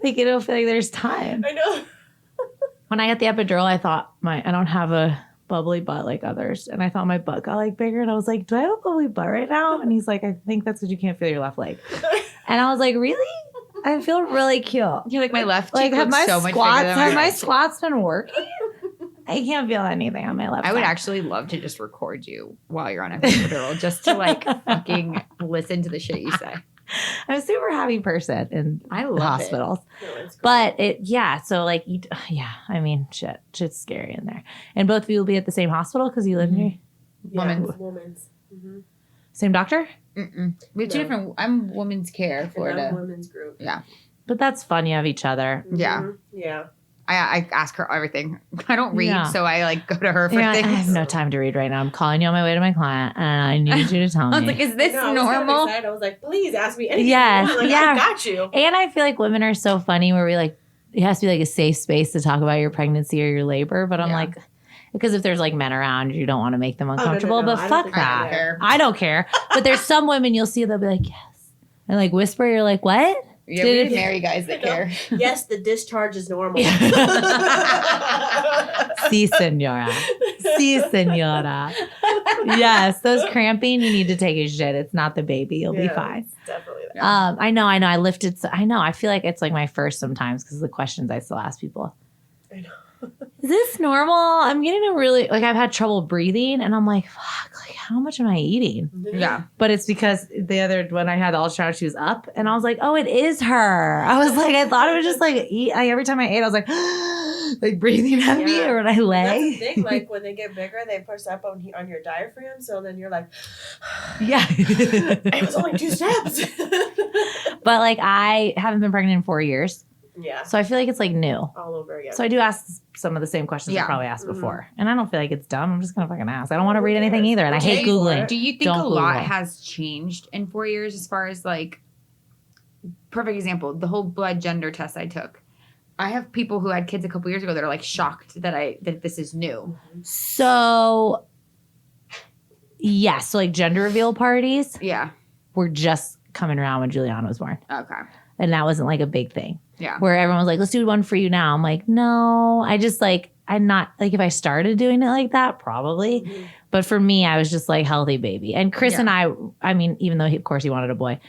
Speaker 1: Like, you don't feel like there's time.
Speaker 3: I know.
Speaker 1: When I got the epidural, I thought I don't have a bubbly butt like others. And I thought my butt got like bigger. And I was like, do I have a bubbly butt right now? And he's like, I think that's because you can't feel your left leg. And I was like, really? I feel really cute.
Speaker 2: You're like my left
Speaker 1: Like,
Speaker 2: cheek
Speaker 1: have
Speaker 2: looks
Speaker 1: my
Speaker 2: so much
Speaker 1: squats,
Speaker 2: bigger than
Speaker 1: have
Speaker 2: my
Speaker 1: my
Speaker 2: right.
Speaker 1: squats been working? I can't feel anything on my left
Speaker 2: I would
Speaker 1: side.
Speaker 2: actually love to just record you while you're on epidural just to like fucking listen to the shit you say.
Speaker 1: I'm a super happy person in
Speaker 2: I love
Speaker 1: hospitals.
Speaker 3: No, it's great.
Speaker 1: But so like, I mean, shit's scary in there. And both of you will be at the same hospital because you live
Speaker 2: Mhm.
Speaker 1: near
Speaker 3: yeah,
Speaker 2: woman's.
Speaker 3: woman's. Mm-hmm.
Speaker 1: same doctor.
Speaker 2: Mm-mm. We have two
Speaker 3: No.
Speaker 2: different. I'm women's care, Florida.
Speaker 3: Women's group.
Speaker 2: Yeah.
Speaker 1: But that's fun. You have each other.
Speaker 2: Yeah.
Speaker 3: Mhm. Yeah.
Speaker 2: I ask her everything. I don't read,
Speaker 1: Yeah.
Speaker 2: so I like go to her for
Speaker 1: You're like, I
Speaker 2: things.
Speaker 1: have no time to read right now. I'm calling you on my way to my client, and I need you to tell
Speaker 2: I was
Speaker 1: me.
Speaker 2: like, is this
Speaker 3: No, I was kind of
Speaker 2: normal?
Speaker 3: excited. I was like, please ask me anything.
Speaker 1: Yes,
Speaker 3: You want. Like,
Speaker 1: yeah.
Speaker 3: I got you.
Speaker 1: And I feel like women are so funny where we like, it has to be like a safe space to talk about your pregnancy or your labor. But I'm
Speaker 2: Yeah.
Speaker 1: like, because if there's like men around, you don't want to make them
Speaker 3: no,
Speaker 1: uncomfortable.
Speaker 3: no.
Speaker 1: But
Speaker 3: I don't
Speaker 1: fuck
Speaker 3: think
Speaker 1: that.
Speaker 3: I would care.
Speaker 1: I don't care. But there's some women you'll see, they'll be like, yes. And like whisper, you're like, what?
Speaker 2: Yeah,
Speaker 1: Did
Speaker 2: we
Speaker 1: it-
Speaker 2: marry guys that care.
Speaker 3: Yes, the discharge is normal.
Speaker 1: Si, senora. Si, senora. Yes, those cramping, you need to take a shit. It's not the baby. You'll be
Speaker 3: Yeah,
Speaker 1: fine.
Speaker 3: it's definitely that.
Speaker 2: Yeah.
Speaker 1: I know. I lifted. I know. I feel like it's like my first sometimes because of the questions I still ask people.
Speaker 3: I know.
Speaker 1: Is this normal? I'm getting a really, like, I've had trouble breathing and I'm like, fuck, like, how much am I eating?
Speaker 2: Yeah.
Speaker 1: But it's because when I had the ultrasound, she was up and I was like, oh, it is her. I was like, I thought it was just like, every time I ate, I was like, like breathing heavy
Speaker 3: Yeah.
Speaker 1: or when I
Speaker 3: That's the
Speaker 1: lay.
Speaker 3: thing. Like when they get bigger, they push up on your diaphragm. So then you're like,
Speaker 1: Yeah.
Speaker 3: it was only 2 steps.
Speaker 1: But like, I haven't been pregnant in 4 years.
Speaker 3: Yeah.
Speaker 1: So I feel like it's like new.
Speaker 3: All over again.
Speaker 1: So I do ask some of the same questions I
Speaker 2: Yeah.
Speaker 1: probably asked
Speaker 3: Mhm.
Speaker 1: before. And I don't feel like it's dumb. I'm just going to fucking ask. I don't want to read anything either. And I hate
Speaker 3: Okay.
Speaker 1: Googling.
Speaker 2: Do you think
Speaker 1: Don't
Speaker 2: a lot
Speaker 1: Google.
Speaker 2: has changed in 4 years as far as like, perfect example, the whole blood gender test I took. I have people who had kids a couple years ago that are like shocked that this is new.
Speaker 1: So, yes. So like gender reveal parties
Speaker 2: Yeah.
Speaker 1: were just coming around when Juliana was born.
Speaker 2: Okay.
Speaker 1: And that wasn't like a big thing.
Speaker 2: Yeah.
Speaker 1: Where everyone was like, let's do one for you now. I'm like, no, I just like, I'm not like if I started doing it like that, probably.
Speaker 3: Mhm.
Speaker 1: But for me, I was just like healthy baby. And Chris and I mean, even though of course he wanted a boy,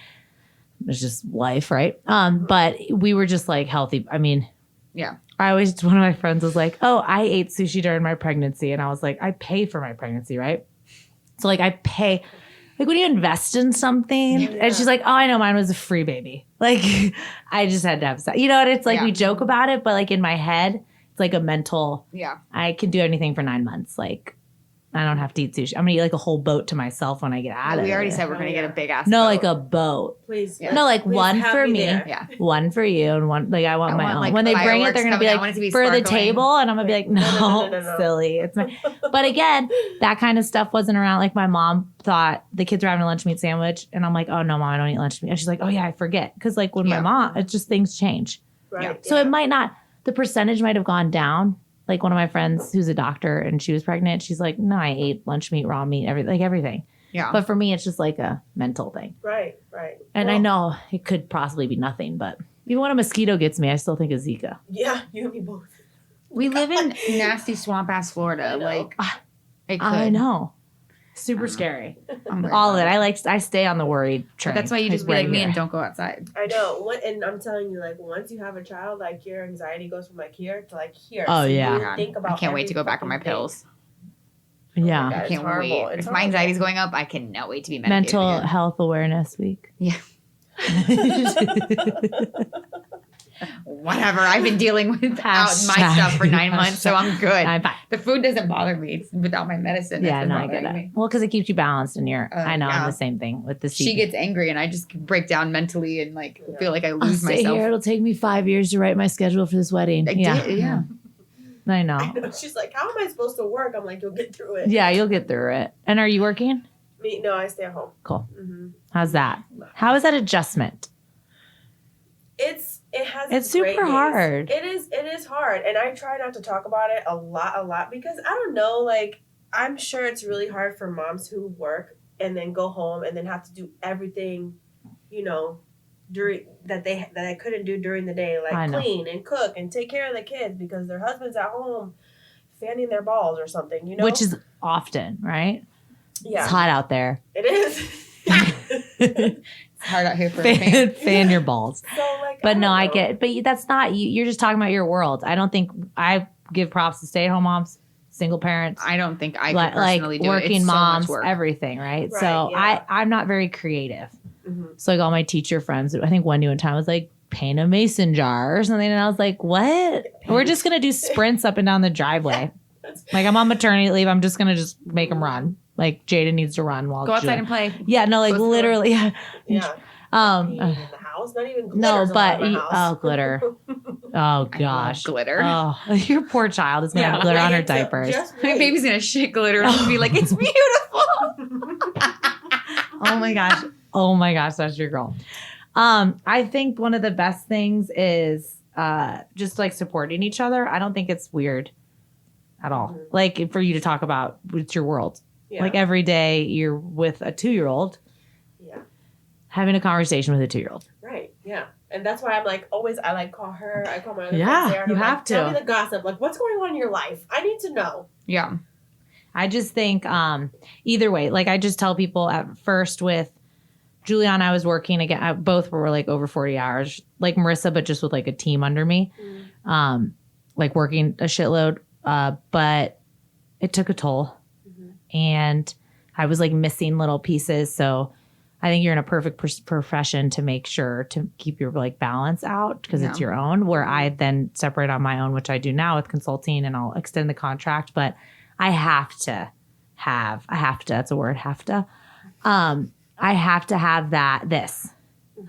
Speaker 1: it's just life, right? But we were just like healthy. I mean, one of my friends was like, oh, I ate sushi during my pregnancy. And I was like, I pay for my pregnancy, right? So like I pay, like when you invest in something and she's like, oh, I know mine was a free baby. Like I just had to have sex. You know what? It's like we joke about it, but like in my head, it's like a mental, I can do anything for 9 months. Like I don't have to eat sushi. I'm going to eat like a whole boat to myself when I get out of it.
Speaker 2: We already said we're going to get a big ass
Speaker 1: No,
Speaker 2: boat.
Speaker 1: like a boat.
Speaker 3: Please.
Speaker 1: No, like
Speaker 3: please
Speaker 1: one
Speaker 3: have
Speaker 1: for me,
Speaker 3: there.
Speaker 1: one for you, and one, like I want my own.
Speaker 2: like,
Speaker 1: When they bring it, they're going to be like,
Speaker 2: to be
Speaker 1: for the
Speaker 2: sparkling.
Speaker 1: table. And I'm going to be like, no, silly. It's my, but again, that kind of stuff wasn't around. Like my mom thought the kids were having a lunch meat sandwich. And I'm like, oh no, mom, I don't eat lunch meat. And she's like, oh yeah, I forget. Cause like when my mom, it's just things change.
Speaker 3: Right.
Speaker 1: So it might not, the percentage might have gone down. Like one of my friends who's a doctor and she was pregnant. She's like, no, I ate lunch meat, raw meat, everything.
Speaker 2: Yeah.
Speaker 1: But for me, it's just like a mental thing.
Speaker 3: Right.
Speaker 1: And I know it could possibly be nothing, but even when a mosquito gets me, I still think of Zika.
Speaker 3: Yeah, you and me both.
Speaker 2: We live in nasty swamp ass Florida. Like, it could.
Speaker 1: I know. Super scary. All of it. I stay on the worried train.
Speaker 2: But that's why you just be like me and don't go outside.
Speaker 3: I know. And I'm telling you, like, once you have a child, like, your anxiety goes from, like, here to, like, here.
Speaker 1: Oh,
Speaker 3: so
Speaker 1: yeah.
Speaker 3: You think about
Speaker 2: I can't wait to go back on my pills.
Speaker 1: Yeah.
Speaker 3: God,
Speaker 2: I can't wait. If my anxiety's going up, I cannot wait to be medicated
Speaker 1: Mental
Speaker 2: again.
Speaker 1: Health Awareness Week.
Speaker 2: Yeah. Whatever. I've been dealing with my stuff for 9 months, so I'm good.
Speaker 1: I'm fine.
Speaker 2: The food doesn't bother me. It's without my medicine.
Speaker 1: Yeah, no, I get it.
Speaker 2: Me.
Speaker 1: Well, because it keeps you balanced and I know I'm the same thing with the
Speaker 2: She gets angry and I just break down mentally and like feel like I lose myself.
Speaker 1: Here. It'll take me 5 years to write my schedule for this wedding.
Speaker 2: Yeah.
Speaker 1: I know.
Speaker 3: She's like, how am I supposed to work? I'm like, you'll get through it.
Speaker 1: Yeah, you'll get through it. And are you working?
Speaker 3: Me? No, I stay at home.
Speaker 1: Cool.
Speaker 3: Mm-hmm.
Speaker 1: How's that? How is that adjustment?
Speaker 3: It's
Speaker 1: super hard.
Speaker 3: It is hard. And I try not to talk about it a lot because I don't know, like, I'm sure it's really hard for moms who work and then go home and then have to do everything, you know, during that I couldn't do during the day, like clean and cook and take care of the kids because their husband's at home fanning their balls or something, you know?
Speaker 1: Which is often, right?
Speaker 3: Yeah.
Speaker 1: It's hot out there.
Speaker 3: It is.
Speaker 2: It's hard out here for a fan.
Speaker 1: Fan your balls.
Speaker 3: So, like,
Speaker 1: But no, I get it. But that's not you. You're just talking about your world. I don't think I give props to stay-at-home moms, single parents.
Speaker 2: I don't think I could personally do it.
Speaker 1: Working
Speaker 2: It's
Speaker 1: moms,
Speaker 2: so much work.
Speaker 1: everything, right?
Speaker 3: Right,
Speaker 1: So
Speaker 3: yeah.
Speaker 1: I'm not very creative.
Speaker 3: Mm-hmm.
Speaker 1: So like all my teacher friends, I think one time was like paint a mason jar or something, and I was like, what? We're just gonna do sprints up and down the driveway. Like I'm on maternity leave. I'm just gonna make them run. Like Jada needs to run while
Speaker 2: Go outside and play.
Speaker 1: Yeah, no, like literally.
Speaker 3: Yeah.
Speaker 1: In
Speaker 3: the house, not even
Speaker 1: no,
Speaker 3: glitters
Speaker 1: but
Speaker 3: all over the house.
Speaker 1: glitter. Oh gosh,
Speaker 2: Glitter.
Speaker 1: Oh, your poor child is gonna have glitter on her diapers.
Speaker 2: My baby's gonna shit glitter and be like, it's beautiful.
Speaker 1: Oh my gosh, that's your girl. I think one of the best things is just like supporting each other. I don't think it's weird at all.
Speaker 3: Mm-hmm.
Speaker 1: Like for you to talk about it's your world.
Speaker 3: Yeah.
Speaker 1: Like every day you're with a 2-year-old.
Speaker 3: Yeah.
Speaker 1: Having a conversation with a 2-year-old.
Speaker 3: Right. Yeah. And that's why I'm like always I like call her. I call my other
Speaker 1: Yeah,
Speaker 3: friends there. And
Speaker 1: you
Speaker 3: I'm
Speaker 1: have
Speaker 3: like,
Speaker 1: to.
Speaker 3: Tell me the gossip. Like what's going on in your life? I need to know.
Speaker 2: Yeah.
Speaker 1: I just think either way, like I just tell people at first with Juliana, I was working again. Both were like over 40 hours, like Marissa, but just with like a team under me, like working a shitload. But it took a toll, and I was like missing little pieces. So I think you're in a perfect profession to make sure to keep your like balance out because it's your own. Where I then separate on my own, which I do now with consulting, and I'll extend the contract. But I have to. That's a word. I have to have this.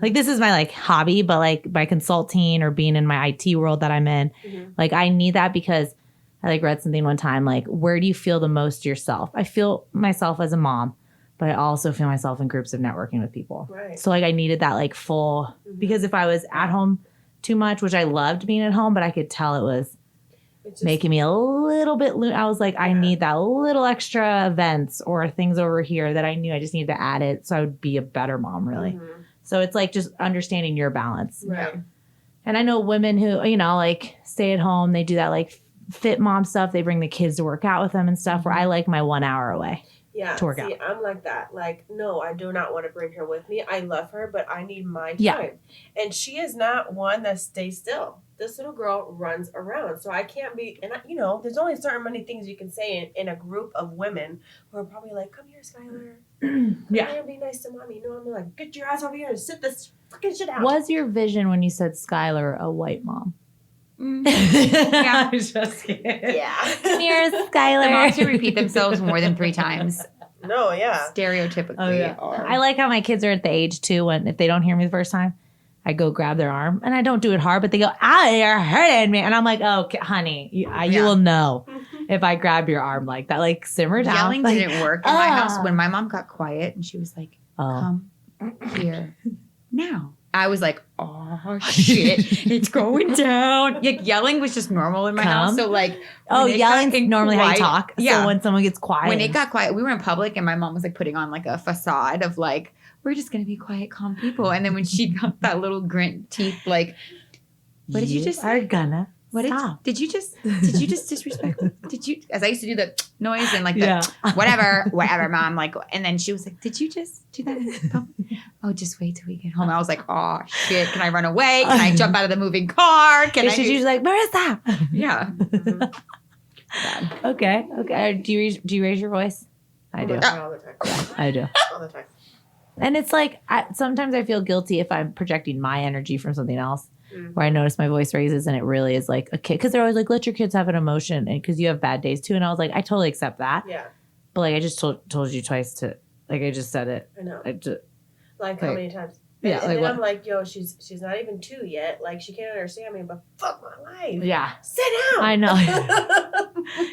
Speaker 1: Like this is my like hobby, but like by consulting or being in my IT world that I'm in, like I need that because I like read something one time, like where do you feel the most yourself? I feel myself as a mom, but I also feel myself in groups of networking with people.
Speaker 3: Right.
Speaker 1: So like I needed that like full, because if I was at home too much, which I loved being at home, but I could tell it was making me a little bit I was like, I need that little extra events or things over here that I knew I just needed to add it so I would be a better mom, really. So it's like just understanding your balance.
Speaker 3: Right.
Speaker 1: And I know women who, you know, like stay at home, they do that like fit mom stuff. They bring the kids to work out with them and stuff, where I like my 1 hour away.
Speaker 3: Yeah,
Speaker 1: to work out.
Speaker 3: I'm like that. Like, no, I do not want to bring her with me. I love her, but I need my time.
Speaker 1: Yeah.
Speaker 3: And she is not one that stays still. This little girl runs around. So I can't be, and there's only certain many things you can say in a group of women who are probably like, come here, Skylar. Come here and be nice to mommy. I'm like, get your ass over here and sit this fucking shit out.
Speaker 1: Was your vision when you said Skylar a white mom?
Speaker 2: Yeah.
Speaker 1: I'm just kidding.
Speaker 3: Yeah.
Speaker 1: Come here, Skylar.
Speaker 2: The moms who repeat themselves more than 3 times.
Speaker 3: No, yeah.
Speaker 2: Stereotypically are.
Speaker 1: I like how my kids are at the age too when if they don't hear me the first time, I go grab their arm and I don't do it hard, but they go, you're hurting me. And I'm like, oh, honey, you will know if I grab your arm like that. Like, simmer down.
Speaker 2: Yelling
Speaker 1: like,
Speaker 2: didn't work in my house. When my mom got quiet and she was like, come here now. I was like, oh, shit, it's going down. Like, yelling was just normal in my house. So, like,
Speaker 1: yelling's normally how you talk.
Speaker 2: Yeah.
Speaker 1: So when someone gets quiet.
Speaker 2: When it got quiet, we were in public and my mom was like putting on like a facade of like, we're just going to be quiet, calm people. And then when she got that little grit teeth, like, what did you just
Speaker 1: are gonna stop.
Speaker 2: Did you just disrespect? Did you, as I used to do the noise and like the whatever, mom, like, and then she was like, did you just do that in public? Oh, just wait till we get home. I was like, oh shit, can I run away? Can I jump out of the moving car?
Speaker 1: She's like, Marissa.
Speaker 2: Yeah.
Speaker 1: Okay. Do you raise your voice? I do.
Speaker 3: All the time.
Speaker 1: I do.
Speaker 3: All the time.
Speaker 1: And it's like, sometimes I feel guilty if I'm projecting my energy from something else, where I notice my voice raises and it really is like a kid. Because they're always like, let your kids have an emotion. And because you have bad days too. And I was like, I totally accept that.
Speaker 3: Yeah.
Speaker 1: But like, I just told you twice to, like, I just said it.
Speaker 3: I know.
Speaker 1: Like,
Speaker 3: how many times?
Speaker 1: Yeah.
Speaker 3: And
Speaker 1: like
Speaker 3: then
Speaker 1: what?
Speaker 3: I'm like, yo, she's not even 2 yet. Like, she can't understand me, but fuck my life.
Speaker 1: Yeah.
Speaker 3: Sit down.
Speaker 1: I know.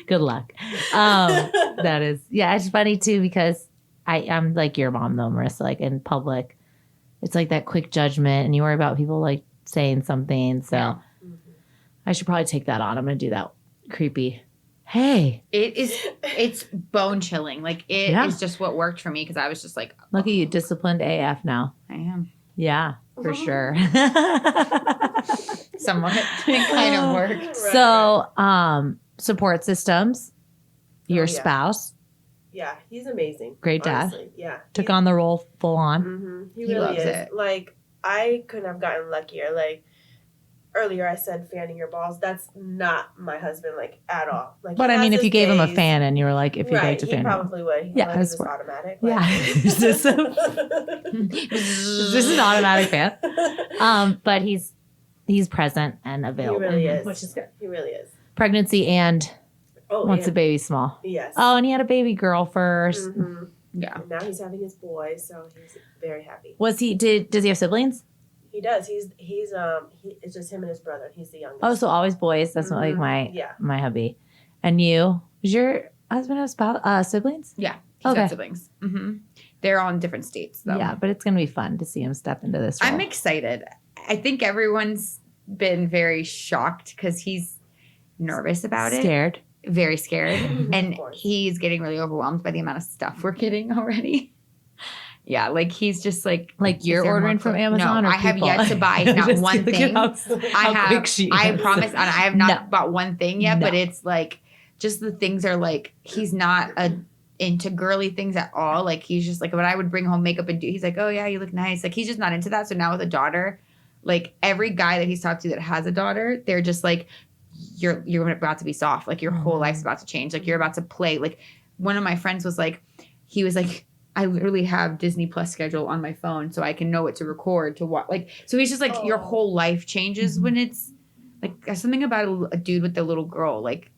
Speaker 1: Good luck. That is, it's funny too, because I'm like your mom though, Marissa, like in public, it's like that quick judgment and you worry about people like saying something. So I should probably take that on. I'm going to do that creepy. Hey.
Speaker 2: It's bone chilling. Like it is just what worked for me. Cause I was just like,
Speaker 1: look at you, disciplined AF now.
Speaker 2: I am.
Speaker 1: Yeah, for sure.
Speaker 2: Somewhat. It kind of worked.
Speaker 1: So, support systems, your spouse.
Speaker 3: Yeah, he's amazing.
Speaker 1: Great dad.
Speaker 3: Honestly. Yeah.
Speaker 1: Took on the role full on.
Speaker 3: He really
Speaker 2: loves
Speaker 3: is.
Speaker 2: it.
Speaker 3: Like, I couldn't have gotten luckier. Like, earlier I said fanning your balls. That's not my husband, like, at all. Like,
Speaker 1: but I mean, if you gave him a fan and you were like, if you'd like to fan
Speaker 3: he probably would.
Speaker 1: Yeah,
Speaker 3: like, it's automatic.
Speaker 1: Yeah. Is this an automatic fan? But he's present and available.
Speaker 3: He really is.
Speaker 1: Which is good.
Speaker 3: He really is.
Speaker 1: Pregnancy and once the
Speaker 3: and
Speaker 1: baby's small.
Speaker 3: Yes.
Speaker 1: Oh, and he had a baby girl first.
Speaker 2: Yeah.
Speaker 3: And now he's having his boy, so he's very happy.
Speaker 1: Does he have siblings?
Speaker 3: He does. It's just him and his brother. He's the youngest.
Speaker 1: Oh, so always boys. That's not like my hubby. And you? Does your husband have siblings?
Speaker 2: Yeah. He's got siblings. Mm-hmm. They're all in different states though.
Speaker 1: Yeah, but it's gonna be fun to see him step into this role.
Speaker 2: I'm excited. I think everyone's been very shocked because he's nervous about
Speaker 1: Scared.
Speaker 2: Very scared. And he's getting really overwhelmed by the amount of stuff we're getting already. Yeah, like he's just like
Speaker 1: you're ordering from Amazon.
Speaker 2: No,
Speaker 1: or
Speaker 2: I have yet to buy not one thing. I promise, and I have not bought one thing yet. But it's like just the things are like he's not into girly things at all. Like he's just like when I would bring home makeup and he's like, oh yeah, you look nice. Like he's just not into that. So now with a daughter, like every guy that he's talked to that has a daughter, they're just like, you're about to be soft. Like your whole life's about to change. Like you're about to play. Like one of my friends was like, he was like, I literally have Disney Plus schedule on my phone so I can know what to record to watch. Like, so he's just like, your whole life changes when it's like something about a dude with a little girl. Like,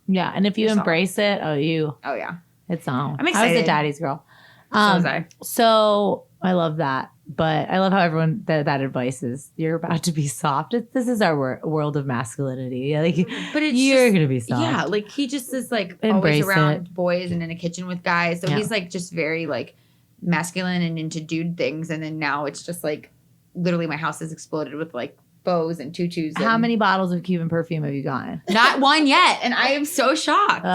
Speaker 1: yeah. And if you embrace it,
Speaker 2: oh
Speaker 1: yeah, it's on.
Speaker 2: I'm excited.
Speaker 1: I was a daddy's girl.
Speaker 2: So was I.
Speaker 1: So I love that. But I love how everyone that advice is you're about to be soft. This is our world of masculinity. Like,
Speaker 2: but
Speaker 1: you're gonna be soft.
Speaker 2: Yeah, like he just is like
Speaker 1: Embrace
Speaker 2: always around boys and in a kitchen with guys. So he's like just very like masculine and into dude things. And then now it's just like literally my house has exploded with like bows and tutus.
Speaker 1: How many bottles of Cuban perfume have you gotten?
Speaker 2: Not one yet, and I am so shocked.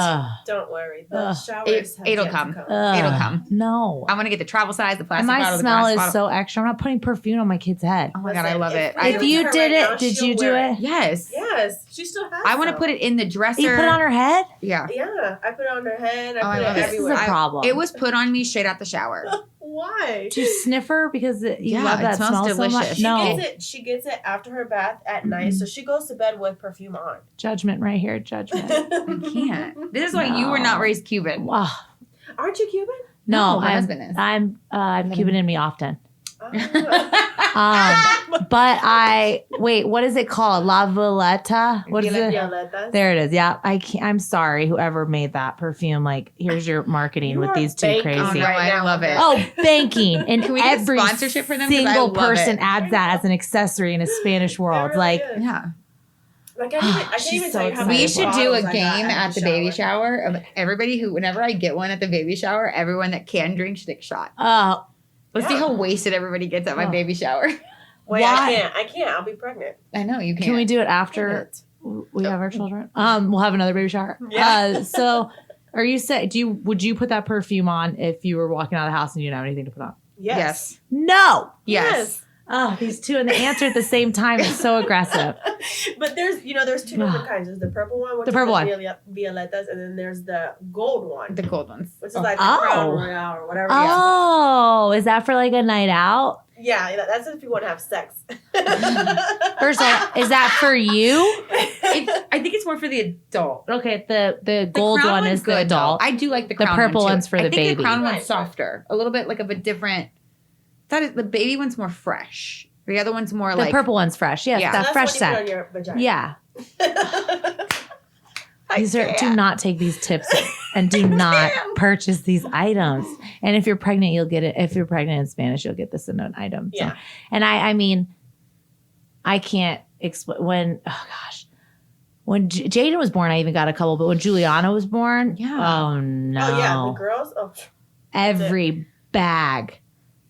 Speaker 3: Don't worry. The showers have
Speaker 2: It'll
Speaker 3: yet to
Speaker 2: come. It'll come.
Speaker 1: No.
Speaker 2: I'm gonna get the travel size, the plastic
Speaker 1: My
Speaker 2: bottle, the
Speaker 1: smell
Speaker 2: glass
Speaker 1: is
Speaker 2: bottle.
Speaker 1: so extra. I'm not putting perfume on my kid's head.
Speaker 2: Oh my God, I love it.
Speaker 1: If you did it, did you do it?
Speaker 2: Yes.
Speaker 3: Yes, she still has.
Speaker 2: I want to put it in the dresser.
Speaker 1: You put it on her head?
Speaker 2: Yeah.
Speaker 3: Yeah, I put it on her head.
Speaker 2: Oh, I
Speaker 3: I put
Speaker 2: love
Speaker 3: it
Speaker 2: it.
Speaker 1: This is
Speaker 3: everywhere.
Speaker 1: a problem.
Speaker 2: It was put on me straight out the shower.
Speaker 3: Why?
Speaker 1: Do you sniff her because you
Speaker 2: Yeah,
Speaker 1: love that
Speaker 2: it smells
Speaker 1: smell so much?
Speaker 2: delicious.
Speaker 1: No.
Speaker 3: She gets it after her bath at night, so she goes to bed with perfume on.
Speaker 1: Judgment right here. Judgment.
Speaker 2: I can't. This is why you were not raised Cuban.
Speaker 1: Wow.
Speaker 3: Aren't you Cuban?
Speaker 2: No, my husband is.
Speaker 1: I'm Cuban in me often.
Speaker 3: Oh.
Speaker 1: But wait, what is it called? La Violeta? What is it?
Speaker 3: Violetas.
Speaker 1: There it is. Yeah. I'm sorry, whoever made that perfume. Like, here's your marketing
Speaker 3: You
Speaker 1: with
Speaker 3: are
Speaker 1: these two
Speaker 3: banking
Speaker 1: crazy.
Speaker 2: Oh, no,
Speaker 3: right
Speaker 2: I
Speaker 3: now.
Speaker 2: love it.
Speaker 1: Oh, banking. And
Speaker 2: Can we get a
Speaker 1: every
Speaker 2: sponsorship for them? 'Cause I
Speaker 1: single
Speaker 2: love
Speaker 1: person
Speaker 2: it.
Speaker 1: adds that as an accessory in a Spanish world.
Speaker 3: It really
Speaker 1: like,
Speaker 3: is.
Speaker 2: Yeah.
Speaker 3: Like, I can't
Speaker 1: She's
Speaker 3: even
Speaker 1: so
Speaker 3: tell you how
Speaker 1: excited.
Speaker 3: many
Speaker 2: We should do a
Speaker 3: bottles I got
Speaker 2: game at the baby shower of everybody who, whenever I get one at the baby shower, everyone that can drink should take a shot.
Speaker 1: oh,
Speaker 2: Let's see
Speaker 3: Yeah.
Speaker 2: how wasted everybody gets at my
Speaker 1: Oh.
Speaker 2: baby shower.
Speaker 3: Wait,
Speaker 1: Why?
Speaker 3: I can't. I'll be pregnant.
Speaker 2: I know you can't.
Speaker 1: can we do it after we have our children? We'll have another baby shower.
Speaker 3: Yeah.
Speaker 1: So are you would you put that perfume on if you were walking out of the house and you didn't have anything to put on?
Speaker 3: Yes.
Speaker 1: No.
Speaker 2: Yes.
Speaker 1: Oh, these two and they answer at the same time. It's so aggressive.
Speaker 3: But there's two different kinds. There's the purple one, which
Speaker 1: The
Speaker 3: is
Speaker 1: purple one.
Speaker 3: Violetas, and then there's the gold one,
Speaker 2: The cold ones.
Speaker 3: which is like the
Speaker 1: Oh.
Speaker 3: Crown Royale or whatever.
Speaker 1: Oh, is that for like a night out?
Speaker 3: Yeah, that's if you want to have sex.
Speaker 1: First of all, is that for you?
Speaker 2: I think it's more for the adult.
Speaker 1: Okay, the
Speaker 2: The
Speaker 1: gold
Speaker 2: crown
Speaker 1: one
Speaker 2: one's
Speaker 1: is the
Speaker 2: good, though.
Speaker 1: adult.
Speaker 2: I do like the
Speaker 1: The
Speaker 2: crown
Speaker 1: purple
Speaker 2: one too.
Speaker 1: one's for
Speaker 2: I
Speaker 1: the
Speaker 2: think
Speaker 1: baby.
Speaker 2: the crown
Speaker 3: Right.
Speaker 2: one's softer, a little bit like of a different. That is the baby one's more fresh. The other one's more
Speaker 1: The
Speaker 2: like
Speaker 1: purple one's fresh. Yes,
Speaker 2: Yeah.
Speaker 1: that
Speaker 3: That's
Speaker 1: fresh
Speaker 3: what you put on
Speaker 1: scent.
Speaker 3: your vagina.
Speaker 1: Yeah.
Speaker 3: I
Speaker 1: Do
Speaker 3: can't.
Speaker 1: not take these tips and do not purchase these items. And if you're pregnant, you'll get it. If you're pregnant in Spanish, you'll get this in an item. So-
Speaker 3: Yeah.
Speaker 1: And I mean, I can't explain when Jaden was born, I even got a couple, but when Juliana was born,
Speaker 2: Yeah.
Speaker 1: oh no.
Speaker 3: Oh yeah, the girls. Oh,
Speaker 1: Every bag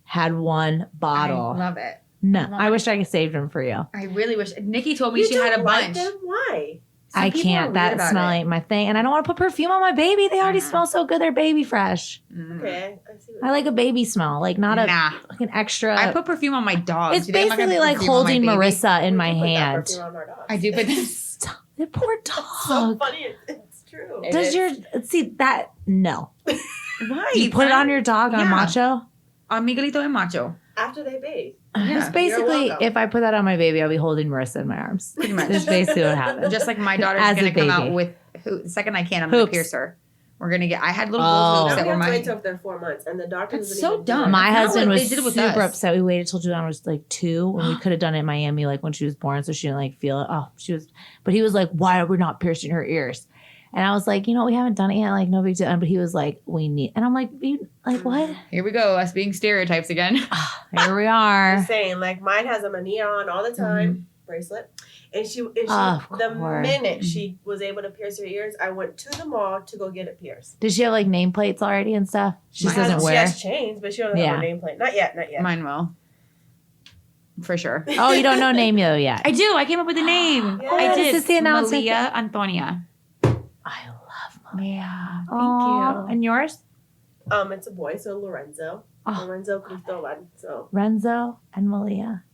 Speaker 1: had one bottle.
Speaker 2: I love it.
Speaker 1: No,
Speaker 2: love
Speaker 1: I
Speaker 2: it.
Speaker 1: wish I could save them for you.
Speaker 2: I really wish. Nikki told me
Speaker 3: you
Speaker 2: she had a
Speaker 3: don't like
Speaker 2: bunch.
Speaker 3: them? Why?
Speaker 2: Some
Speaker 1: I
Speaker 2: people are
Speaker 1: can't.
Speaker 2: weird
Speaker 1: That
Speaker 2: about
Speaker 1: smell
Speaker 2: it.
Speaker 1: ain't my thing. And I don't want to put perfume on my baby. They already smell so good. They're baby fresh.
Speaker 2: Mm.
Speaker 3: Okay, I see. What
Speaker 1: I like a baby smell, like not
Speaker 2: Nah.
Speaker 1: like an extra.
Speaker 2: I put perfume on my dog.
Speaker 1: it's
Speaker 2: Today I'm not gonna
Speaker 1: basically
Speaker 2: put
Speaker 1: like
Speaker 2: perfume on my
Speaker 1: holding
Speaker 2: baby.
Speaker 1: Marissa in
Speaker 3: We
Speaker 1: my
Speaker 3: can put that
Speaker 1: hand.
Speaker 3: perfume on our dogs.
Speaker 2: I do, but
Speaker 1: Stop. The poor
Speaker 3: So
Speaker 1: dog.
Speaker 3: funny. It's true.
Speaker 2: It
Speaker 1: Does
Speaker 2: is.
Speaker 1: your see that? No.
Speaker 2: why?
Speaker 1: You put it on your dog on
Speaker 2: Yeah.
Speaker 1: Macho?
Speaker 2: on Miguelito and Macho.
Speaker 3: After they bathe.
Speaker 2: Yeah,
Speaker 1: It's basically
Speaker 3: welcome.
Speaker 1: if I put that on my baby, I'll be holding Marissa in my arms.
Speaker 2: Pretty much.
Speaker 1: That's basically what happens.
Speaker 2: Just like my daughter's
Speaker 1: As a
Speaker 2: gonna come
Speaker 1: baby.
Speaker 2: out with the second I can, I'm gonna
Speaker 1: Hoops.
Speaker 2: pierce her. We're gonna get. I had little
Speaker 1: Oh.
Speaker 2: gold
Speaker 3: Now
Speaker 2: hoops
Speaker 3: we
Speaker 2: that were
Speaker 3: have to
Speaker 2: my.
Speaker 3: wait till they're 4 months, and the doctor
Speaker 2: That's
Speaker 3: doesn't
Speaker 2: so
Speaker 3: even do
Speaker 2: dumb.
Speaker 3: it.
Speaker 1: My
Speaker 2: That's not
Speaker 1: husband
Speaker 2: what
Speaker 1: was
Speaker 2: they did with
Speaker 1: super
Speaker 2: us.
Speaker 1: upset. We waited till Juliana was like 2 when we could have done it in Miami, like when she was born, so she didn't like feel it. Oh, she was, but he was like, "Why are we not piercing her ears?" And I was like, "You know, we haven't done it yet. Like, no big deal." But he was like, "We need," and I'm like, "Like what?"
Speaker 2: Here we go, us being stereotypes again.
Speaker 1: Here we are.
Speaker 3: Just saying, like mine has a mania on all the time, bracelet, and
Speaker 1: Of
Speaker 3: the
Speaker 1: course.
Speaker 3: minute she was able to pierce her ears, I went to the mall to go get it pierced.
Speaker 1: Does she have like nameplates already and stuff? She just
Speaker 2: Mine
Speaker 1: doesn't
Speaker 3: She
Speaker 1: wear.
Speaker 3: has chains, but she doesn't have a nameplate. Not yet. Not yet.
Speaker 2: Mine will, for sure.
Speaker 1: Oh, you don't know name though yet.
Speaker 2: I do. I came up with a name.
Speaker 3: Yeah.
Speaker 2: I
Speaker 3: Is
Speaker 2: did.
Speaker 1: this the announcement?
Speaker 2: Malia Antonia.
Speaker 1: I love Malia.
Speaker 2: Yeah. Thank
Speaker 1: Aw,
Speaker 2: you.
Speaker 1: And yours?
Speaker 3: It's a boy, so Lorenzo.
Speaker 1: Oh.
Speaker 3: Lorenzo Cristoban. So
Speaker 1: Renzo and Malia.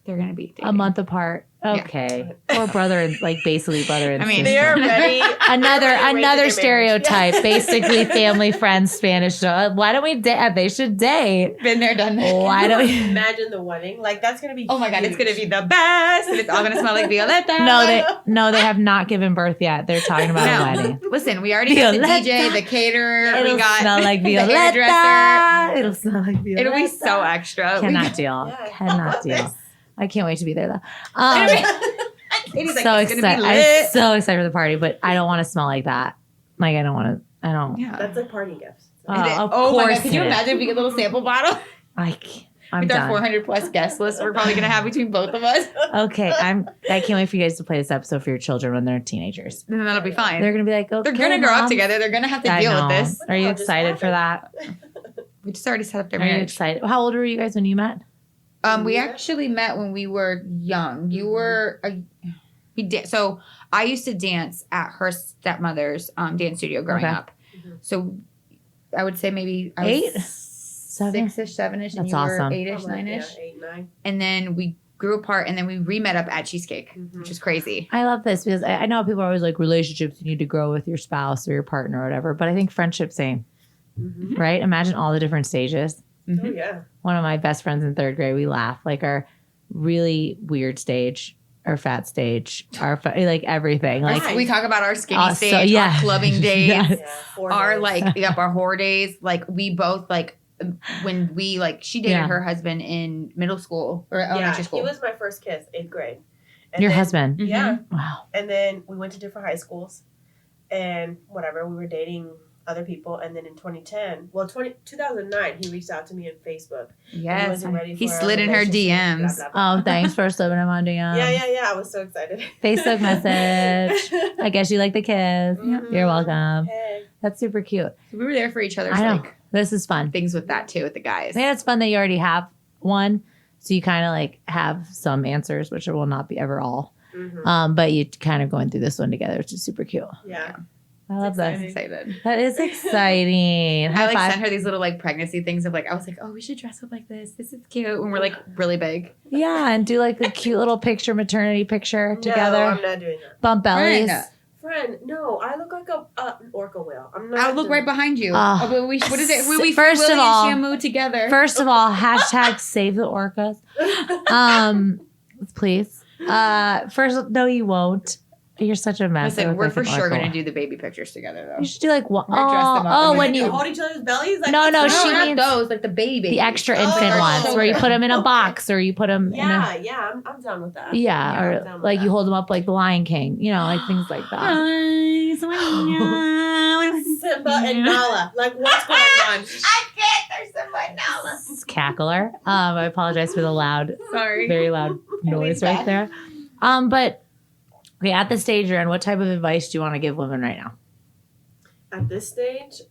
Speaker 2: They're gonna be dating.
Speaker 1: A month apart. Okay. Or brother and like basically brother and
Speaker 2: I mean,
Speaker 1: sister.
Speaker 3: they're ready.
Speaker 1: another
Speaker 3: They're ready to get
Speaker 1: stereotype,
Speaker 3: married.
Speaker 1: basically family, friends, Spanish. Why don't we date? They should date.
Speaker 2: Been there, done that.
Speaker 1: Why don't we?
Speaker 3: Imagine the wedding. Like that's gonna be.
Speaker 2: Oh my god, it's
Speaker 3: huge.
Speaker 2: gonna be the best, and it's all gonna smell like Violeta.
Speaker 1: No, they have not given birth yet. They're talking about a wedding.
Speaker 2: Listen, we already got the
Speaker 1: Violeta.
Speaker 2: DJ, the caterer.
Speaker 1: It'll
Speaker 2: we got
Speaker 1: smell like
Speaker 2: the
Speaker 1: Violeta.
Speaker 2: hairdresser.
Speaker 1: It'll smell like Violeta.
Speaker 2: It'll be so extra. We
Speaker 1: Cannot
Speaker 2: got-
Speaker 1: deal.
Speaker 3: Yeah.
Speaker 1: Cannot deal.
Speaker 3: Yes.
Speaker 1: I can't wait to be there though.
Speaker 2: Katie's like,
Speaker 1: So
Speaker 2: it's gonna
Speaker 1: excited!
Speaker 2: be
Speaker 1: I'm
Speaker 2: lit.
Speaker 1: so excited for the party, but I don't want to smell like that. Like I don't want to. I don't.
Speaker 2: Yeah.
Speaker 3: That's a party gift.
Speaker 1: Oh,
Speaker 2: It is-
Speaker 1: of
Speaker 2: oh my
Speaker 1: course
Speaker 2: god, could you
Speaker 1: it is.
Speaker 2: imagine if we get a little sample bottle?
Speaker 1: I'm
Speaker 2: With our
Speaker 1: done.
Speaker 2: 400 plus guest list we're probably gonna have between both of us.
Speaker 1: Okay, I can't wait for you guys to play this episode for your children when they're teenagers.
Speaker 2: And then that'll be fine.
Speaker 1: They're gonna be like, okay,
Speaker 2: They're gonna grow
Speaker 1: Mom.
Speaker 2: up together. They're gonna have to
Speaker 1: I
Speaker 2: deal
Speaker 1: know.
Speaker 2: with this.
Speaker 1: Are you
Speaker 3: I'll just
Speaker 1: excited
Speaker 3: laugh
Speaker 1: for
Speaker 3: at
Speaker 1: that?
Speaker 2: We just already set up their
Speaker 1: Are you
Speaker 2: marriage.
Speaker 1: excited? How old were you guys when you met?
Speaker 2: We actually met when we were young. You were so I used to dance at her stepmother's dance studio growing up.
Speaker 3: Mm-hmm.
Speaker 2: So I would say maybe I
Speaker 1: Eight?
Speaker 2: was 6-ish, 7-ish, and
Speaker 1: That's
Speaker 2: you
Speaker 1: awesome.
Speaker 2: were 8-ish, 9-ish.
Speaker 3: Yeah, 8, 9.
Speaker 2: And then we grew apart, and then we re-met up at Cheesecake, which is crazy.
Speaker 1: I love this because I know people are always like, relationships, you need to grow with your spouse or your partner or whatever. But I think friendship, same.
Speaker 3: Mm-hmm.
Speaker 1: Right? Imagine all the different stages.
Speaker 3: Oh, yeah.
Speaker 1: One of my best friends in 3rd grade, we laugh. Like our really weird stage, our fat stage, our like everything. Like
Speaker 2: We talk about our skinny stage,
Speaker 1: so, yeah.
Speaker 2: our clubbing days,
Speaker 1: Yes.
Speaker 3: Yeah,
Speaker 2: our
Speaker 3: days.
Speaker 2: our whore days. Like we both when we she dated her husband in middle school or elementary school.
Speaker 3: He was my first kiss, 8th grade. And
Speaker 1: your
Speaker 3: then-
Speaker 1: husband.
Speaker 3: Yeah.
Speaker 1: Wow.
Speaker 3: And then we went to different high schools and whatever, we were dating other people. And then in 2009, he reached out to me on Facebook.
Speaker 2: Yes,
Speaker 3: wasn't ready
Speaker 2: he
Speaker 3: for a
Speaker 2: slid in her
Speaker 3: relationship,
Speaker 2: DMs.
Speaker 3: blah, blah, blah.
Speaker 1: Oh, thanks for slipping him on DM.
Speaker 3: Yeah. I was so excited.
Speaker 1: Facebook message. I guess you like the kiss.
Speaker 3: Mhm.
Speaker 1: You're welcome.
Speaker 3: Hey.
Speaker 1: That's super cute.
Speaker 2: So we were there for each other's
Speaker 1: I know.
Speaker 2: like
Speaker 1: This is fun.
Speaker 2: things with that too with the guys.
Speaker 1: I think it's fun that you already have one. So you kind of like have some answers, which will not be ever all.
Speaker 3: Mm-hmm.
Speaker 1: But you kind of going through this one together, which is super cute.
Speaker 3: Yeah.
Speaker 1: I love
Speaker 2: I'm
Speaker 1: that.
Speaker 2: excited.
Speaker 1: That is exciting.
Speaker 2: I
Speaker 1: High five.
Speaker 2: sent her these little pregnancy things of I was like, oh, we should dress up like this. This is cute. When we're really big.
Speaker 1: Yeah, and do like a cute little maternity picture together.
Speaker 3: No, I'm not doing that.
Speaker 1: Bump bellies.
Speaker 3: Friend, no, I look like an orca whale. I'm not.
Speaker 2: I'll look right behind you.
Speaker 1: Oh.
Speaker 2: But what is it? We
Speaker 1: First
Speaker 2: Willie
Speaker 1: of all-
Speaker 2: and Shamu together.
Speaker 1: First of all, hashtag save the orcas. Please. First, no, you won't. You're such a mess.
Speaker 2: Listen,
Speaker 1: You look
Speaker 2: we're
Speaker 1: like
Speaker 2: for
Speaker 1: an
Speaker 2: sure
Speaker 1: orca.
Speaker 2: going to do the baby pictures together, though.
Speaker 1: You should do like what?
Speaker 2: We're dressed them up
Speaker 1: Oh,
Speaker 2: and
Speaker 1: when
Speaker 2: then
Speaker 1: you
Speaker 3: hold each other's bellies. Like,
Speaker 1: No,
Speaker 3: what's
Speaker 1: she
Speaker 3: going on?
Speaker 1: means
Speaker 2: not those, like the baby.
Speaker 1: the extra
Speaker 3: Oh,
Speaker 1: infant
Speaker 3: oh,
Speaker 1: ones where you put them in a box or you put them
Speaker 3: Yeah,
Speaker 1: in
Speaker 3: I'm down with that.
Speaker 1: a
Speaker 3: I'm
Speaker 1: or
Speaker 3: down with
Speaker 1: like you
Speaker 3: that.
Speaker 1: hold them up like the Lion King, like things like that.
Speaker 3: Simba and Nala. Like, what's going on?
Speaker 2: I can't. There's Simba and Nala.
Speaker 1: Cackler. I apologize for the loud,
Speaker 2: Sorry.
Speaker 1: very loud noise right there. But okay, at the stage you're in, what type of advice do you want to give women right now?
Speaker 3: At this stage,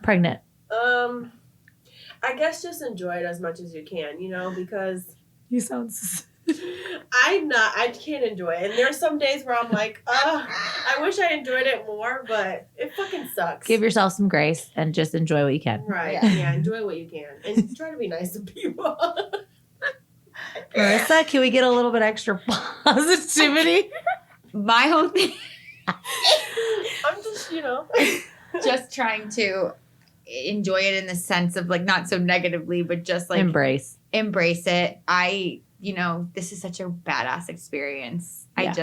Speaker 1: Pregnant.
Speaker 3: I guess just enjoy it as much as you can, because
Speaker 1: You sound.
Speaker 3: I can't enjoy it. And there's some days where I'm like, I wish I enjoyed it more, but it fucking sucks.
Speaker 1: Give yourself some grace and just enjoy what you can.
Speaker 3: Right.
Speaker 2: Yeah.
Speaker 3: Yeah, enjoy what you can. And try to be nice to people.
Speaker 1: Marissa, can we get a little bit extra positivity?
Speaker 2: My whole thing,
Speaker 3: I'm just,
Speaker 2: just trying to enjoy it in the sense of not so negatively, but just
Speaker 1: Embrace.
Speaker 2: embrace it. This is such a badass experience.
Speaker 1: Yeah.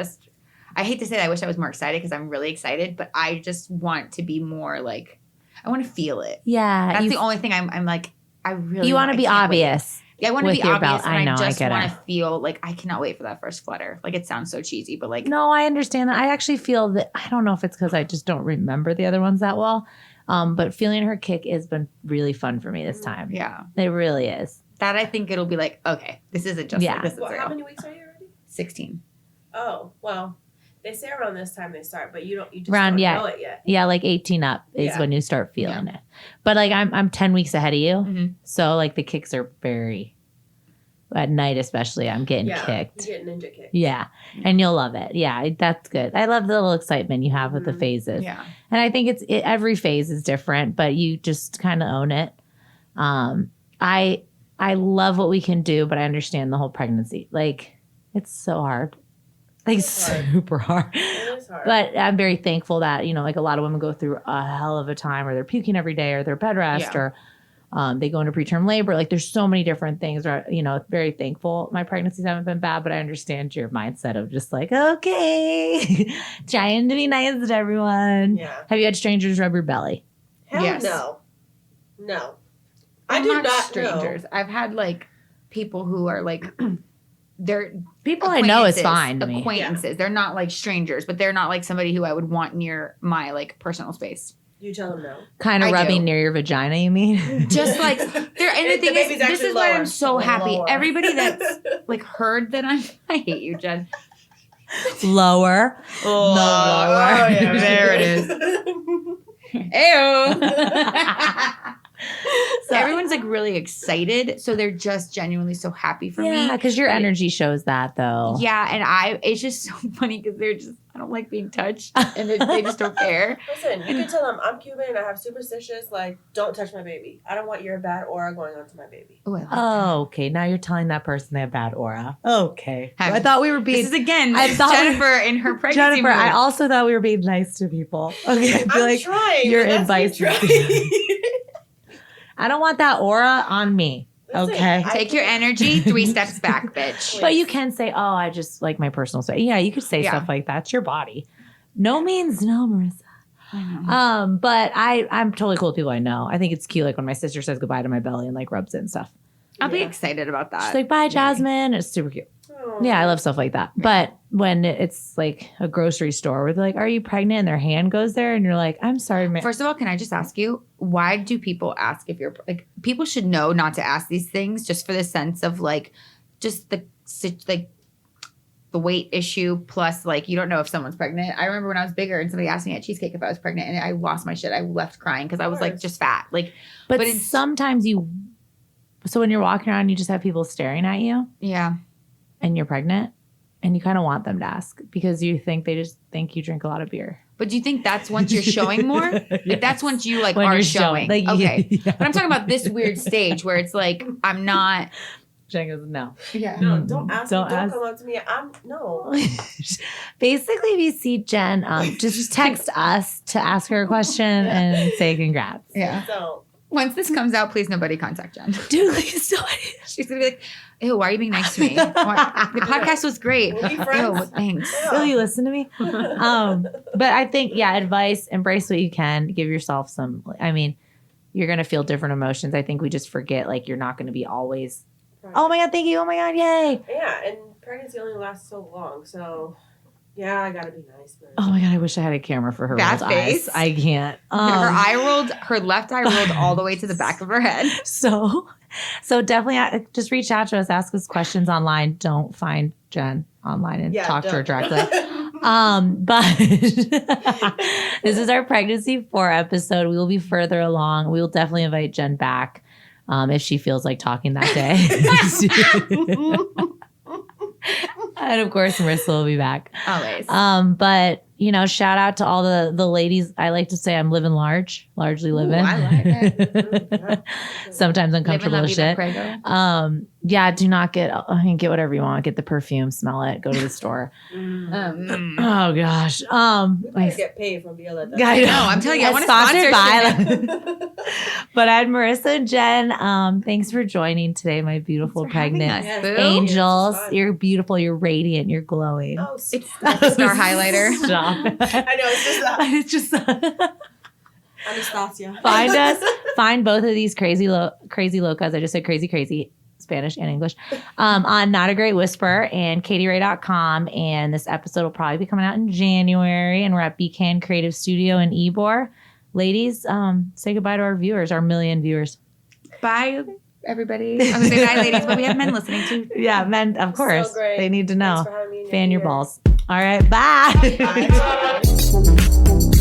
Speaker 2: I hate to say that I wish I was more excited because I'm really excited, but I just want to be more I want to feel it.
Speaker 1: Yeah.
Speaker 2: That's the only thing I'm I really
Speaker 1: You want to be
Speaker 2: I can't wait.
Speaker 1: obvious.
Speaker 2: Yeah, I want to
Speaker 1: with
Speaker 2: be
Speaker 1: your
Speaker 2: obvious,
Speaker 1: belt. I
Speaker 2: and
Speaker 1: know,
Speaker 2: I
Speaker 1: I
Speaker 2: just
Speaker 1: get
Speaker 2: want
Speaker 1: it.
Speaker 2: to feel I cannot wait for that first flutter. It sounds so cheesy, but
Speaker 1: No, I understand that. I actually feel that, I don't know if it's because I just don't remember the other ones that well, but feeling her kick has been really fun for me this time.
Speaker 2: yeah,
Speaker 1: It really is.
Speaker 2: that I think it'll be okay, this isn't just
Speaker 1: Yeah.
Speaker 2: this is
Speaker 3: Well,
Speaker 2: real.
Speaker 3: how many weeks are you already?
Speaker 2: 16.
Speaker 3: Oh, well, they say around this time they start, but you just
Speaker 1: Around,
Speaker 3: don't
Speaker 1: yeah.
Speaker 3: know it yet.
Speaker 1: Yeah, like 18 up is
Speaker 3: Yeah.
Speaker 1: when you start feeling it. But I'm 10 weeks ahead of you.
Speaker 2: Mhm.
Speaker 1: So the kicks are very, at night especially, I'm getting kicked.
Speaker 3: You're getting ninja kicked.
Speaker 1: Yeah. And you'll love it. Yeah, that's good. I love the little excitement you have with the
Speaker 3: Mhm.
Speaker 1: phases.
Speaker 2: Yeah,
Speaker 1: And I think every phase is different, but you just kind of own it. I love what we can do, but I understand the whole pregnancy. It's so hard.
Speaker 3: It's hard.
Speaker 1: Super hard.
Speaker 3: It is hard.
Speaker 1: But I'm very thankful that, a lot of women go through a hell of a time or they're puking every day or they're bed rest or they go into preterm labor. There's so many different things, very thankful. My pregnancies haven't been bad, but I understand your mindset of just okay, trying to be nice to everyone.
Speaker 3: Yeah.
Speaker 1: Have you had strangers rub your belly?
Speaker 3: Hell
Speaker 2: Yes.
Speaker 3: no. No.
Speaker 2: I'm
Speaker 3: I do
Speaker 2: not
Speaker 3: not
Speaker 2: strangers.
Speaker 3: know.
Speaker 2: I've had people who are they're
Speaker 1: People I know is
Speaker 2: acquaintances-
Speaker 1: fine to me.
Speaker 2: Acquaintances. They're not strangers, but they're not somebody who I would want near my personal space.
Speaker 3: You tell them no.
Speaker 1: Kind of
Speaker 2: I
Speaker 1: rubbing
Speaker 2: do.
Speaker 1: near your vagina, you mean?
Speaker 2: Just they're and the
Speaker 3: The
Speaker 2: thing
Speaker 3: baby's
Speaker 2: is, this
Speaker 3: actually
Speaker 2: is why
Speaker 3: lower.
Speaker 2: I'm so happy.
Speaker 3: Lower.
Speaker 2: Everybody that's heard that I hate you, Jen.
Speaker 1: Lower.
Speaker 2: Oh,
Speaker 3: Oh, yeah,
Speaker 2: there it is. Ew. everyone's like really excited. So they're just genuinely so happy for me.
Speaker 1: Yeah, because your energy shows that though.
Speaker 2: Yeah, and it's just so funny because they're just, I don't like being touched, and they just don't care.
Speaker 3: Listen, you can tell them I'm Cuban and I have superstitious, like, don't touch my baby. I don't want your bad aura going onto my baby.
Speaker 2: Ooh, I like
Speaker 1: Oh, okay. Now you're telling that person they have bad aura. Okay.
Speaker 2: Have-
Speaker 1: I thought we were
Speaker 2: that.
Speaker 1: being
Speaker 2: This is again
Speaker 1: I thought-
Speaker 2: Jennifer in her pregnancy.
Speaker 1: Jennifer. I
Speaker 2: mood.
Speaker 1: also thought we were being nice to people. Okay, I feel
Speaker 3: I'm
Speaker 1: like
Speaker 3: trying.
Speaker 1: your
Speaker 3: but
Speaker 1: advice
Speaker 3: that's me
Speaker 1: is-
Speaker 3: trying.
Speaker 1: I don't want that aura on me.
Speaker 3: Listen,
Speaker 1: Okay.
Speaker 2: Take your energy 3 steps back, bitch.
Speaker 1: But you can say, "Oh, I just like my personal space." Yeah, you could say
Speaker 2: Yeah.
Speaker 1: stuff like that. It's your body. No means no, Marissa.
Speaker 2: I know.
Speaker 1: But I'm totally cool with people I know. I think it's cute, like when my sister says goodbye to my belly and like rubs it and stuff.
Speaker 2: I'll be
Speaker 3: Yeah.
Speaker 2: excited about that.
Speaker 1: She's like, "Bye, Jasmine." It's super cute.
Speaker 3: Oh.
Speaker 1: Yeah, I love stuff like that. But when it's like a grocery store where they're like, "Are you pregnant?" and their hand goes there, and you're like, "I'm sorry, man."
Speaker 2: First of all, can I just ask you, why do people ask if you're like? People should know not to ask these things just for the sense of like, just the weight issue plus like you don't know if someone's pregnant. I remember when I was bigger and somebody asked me at Cheesecake if I was pregnant and I lost my shit. I left crying because I was like
Speaker 3: course.
Speaker 2: just fat. Like,
Speaker 1: but
Speaker 2: but it's-
Speaker 1: sometimes you. So when you're walking around, you just have people staring at you,
Speaker 2: yeah,
Speaker 1: and you're pregnant, and you kind of want them to ask because you think they just think you drink a lot of beer.
Speaker 2: but do you think that's once you're showing more? Like that's once you like
Speaker 1: When
Speaker 2: are
Speaker 1: you're
Speaker 2: showing.
Speaker 1: like,
Speaker 2: Okay,
Speaker 1: yeah.
Speaker 2: but I'm talking about this weird stage where it's like I'm not.
Speaker 1: Jen goes, no.
Speaker 2: Yeah.
Speaker 3: No, don't ask
Speaker 1: Don't
Speaker 3: me. Don't
Speaker 1: ask.
Speaker 3: come up to me. No.
Speaker 1: Basically, if you see Jen, just text us to ask her a question and say congrats.
Speaker 2: Yeah.
Speaker 3: So
Speaker 2: Once this comes out, please nobody contact Jen.
Speaker 1: Dude, please don't.
Speaker 2: She's gonna be like, "Ew, why are you being nice to me? Why- The podcast was great.
Speaker 3: we'll be
Speaker 2: Ew,
Speaker 3: friends.
Speaker 2: thanks."
Speaker 1: Will you listen to me? But I think, yeah, advice, embrace what you can. Give yourself some, I mean, you're going to feel different emotions. I think we just forget, like, you're not going to be always, oh my God, thank you. Oh my God, yay.
Speaker 3: Yeah, and pregnancy only lasts so long, so yeah, I gotta be nice. But
Speaker 1: Oh my God, I wish I had a camera for her
Speaker 2: That
Speaker 1: rolled
Speaker 2: face.
Speaker 1: eyes. I can't.
Speaker 2: Her left eye rolled all the way to the back of her head.
Speaker 1: So definitely just reach out to us, ask us questions online. Don't find Jen online and talk to her directly. But this is our pregnancy 4 episode. We will be further along. We will definitely invite Jen back if she feels like talking that day. And of course, Marissa will be back.
Speaker 2: Always.
Speaker 1: But shout out to all the ladies. I like to say I'm living largely living.
Speaker 2: I like it.
Speaker 1: Sometimes
Speaker 2: Live and
Speaker 1: uncomfortable
Speaker 2: la
Speaker 1: as
Speaker 2: vida,
Speaker 1: shit.
Speaker 2: prego.
Speaker 1: Yeah, do not get whatever you want. Get the perfume, smell it, go to the store. Oh gosh.
Speaker 3: We gotta
Speaker 1: Nice.
Speaker 3: get paid from Viola.
Speaker 1: I know.
Speaker 2: I'm telling you, I want a
Speaker 1: Sponsored
Speaker 2: sponsorship.
Speaker 1: by. But I'm Marissa and Jen. Thanks for joining today, my beautiful
Speaker 2: Thanks for having
Speaker 1: pregnant
Speaker 2: us,
Speaker 3: Yes,
Speaker 2: boo.
Speaker 3: thank you.
Speaker 1: angels.
Speaker 3: It's fun.
Speaker 1: You're beautiful. You're radiant. You're glowing.
Speaker 3: Oh,
Speaker 2: It's
Speaker 3: stop.
Speaker 2: the star highlighter.
Speaker 1: Stop.
Speaker 3: I know it's just that.
Speaker 1: It's just
Speaker 3: Anastasia.
Speaker 1: find us. Find both of these crazy locas. I just said crazy, Spanish and English, on Not a Great Whisper and katyray.com. And this episode will probably be coming out in January. And we're at Becan Creative Studio in Ybor. Ladies, say goodbye to our viewers, our million viewers.
Speaker 2: Bye, everybody. I was gonna say bye, ladies, but we have men listening too.
Speaker 1: Yeah, men, of course.
Speaker 3: So great.
Speaker 1: They need to
Speaker 3: Thanks
Speaker 1: know.
Speaker 3: for having me in
Speaker 1: Fan your
Speaker 3: ear.
Speaker 1: balls. All right, bye.
Speaker 3: Bye.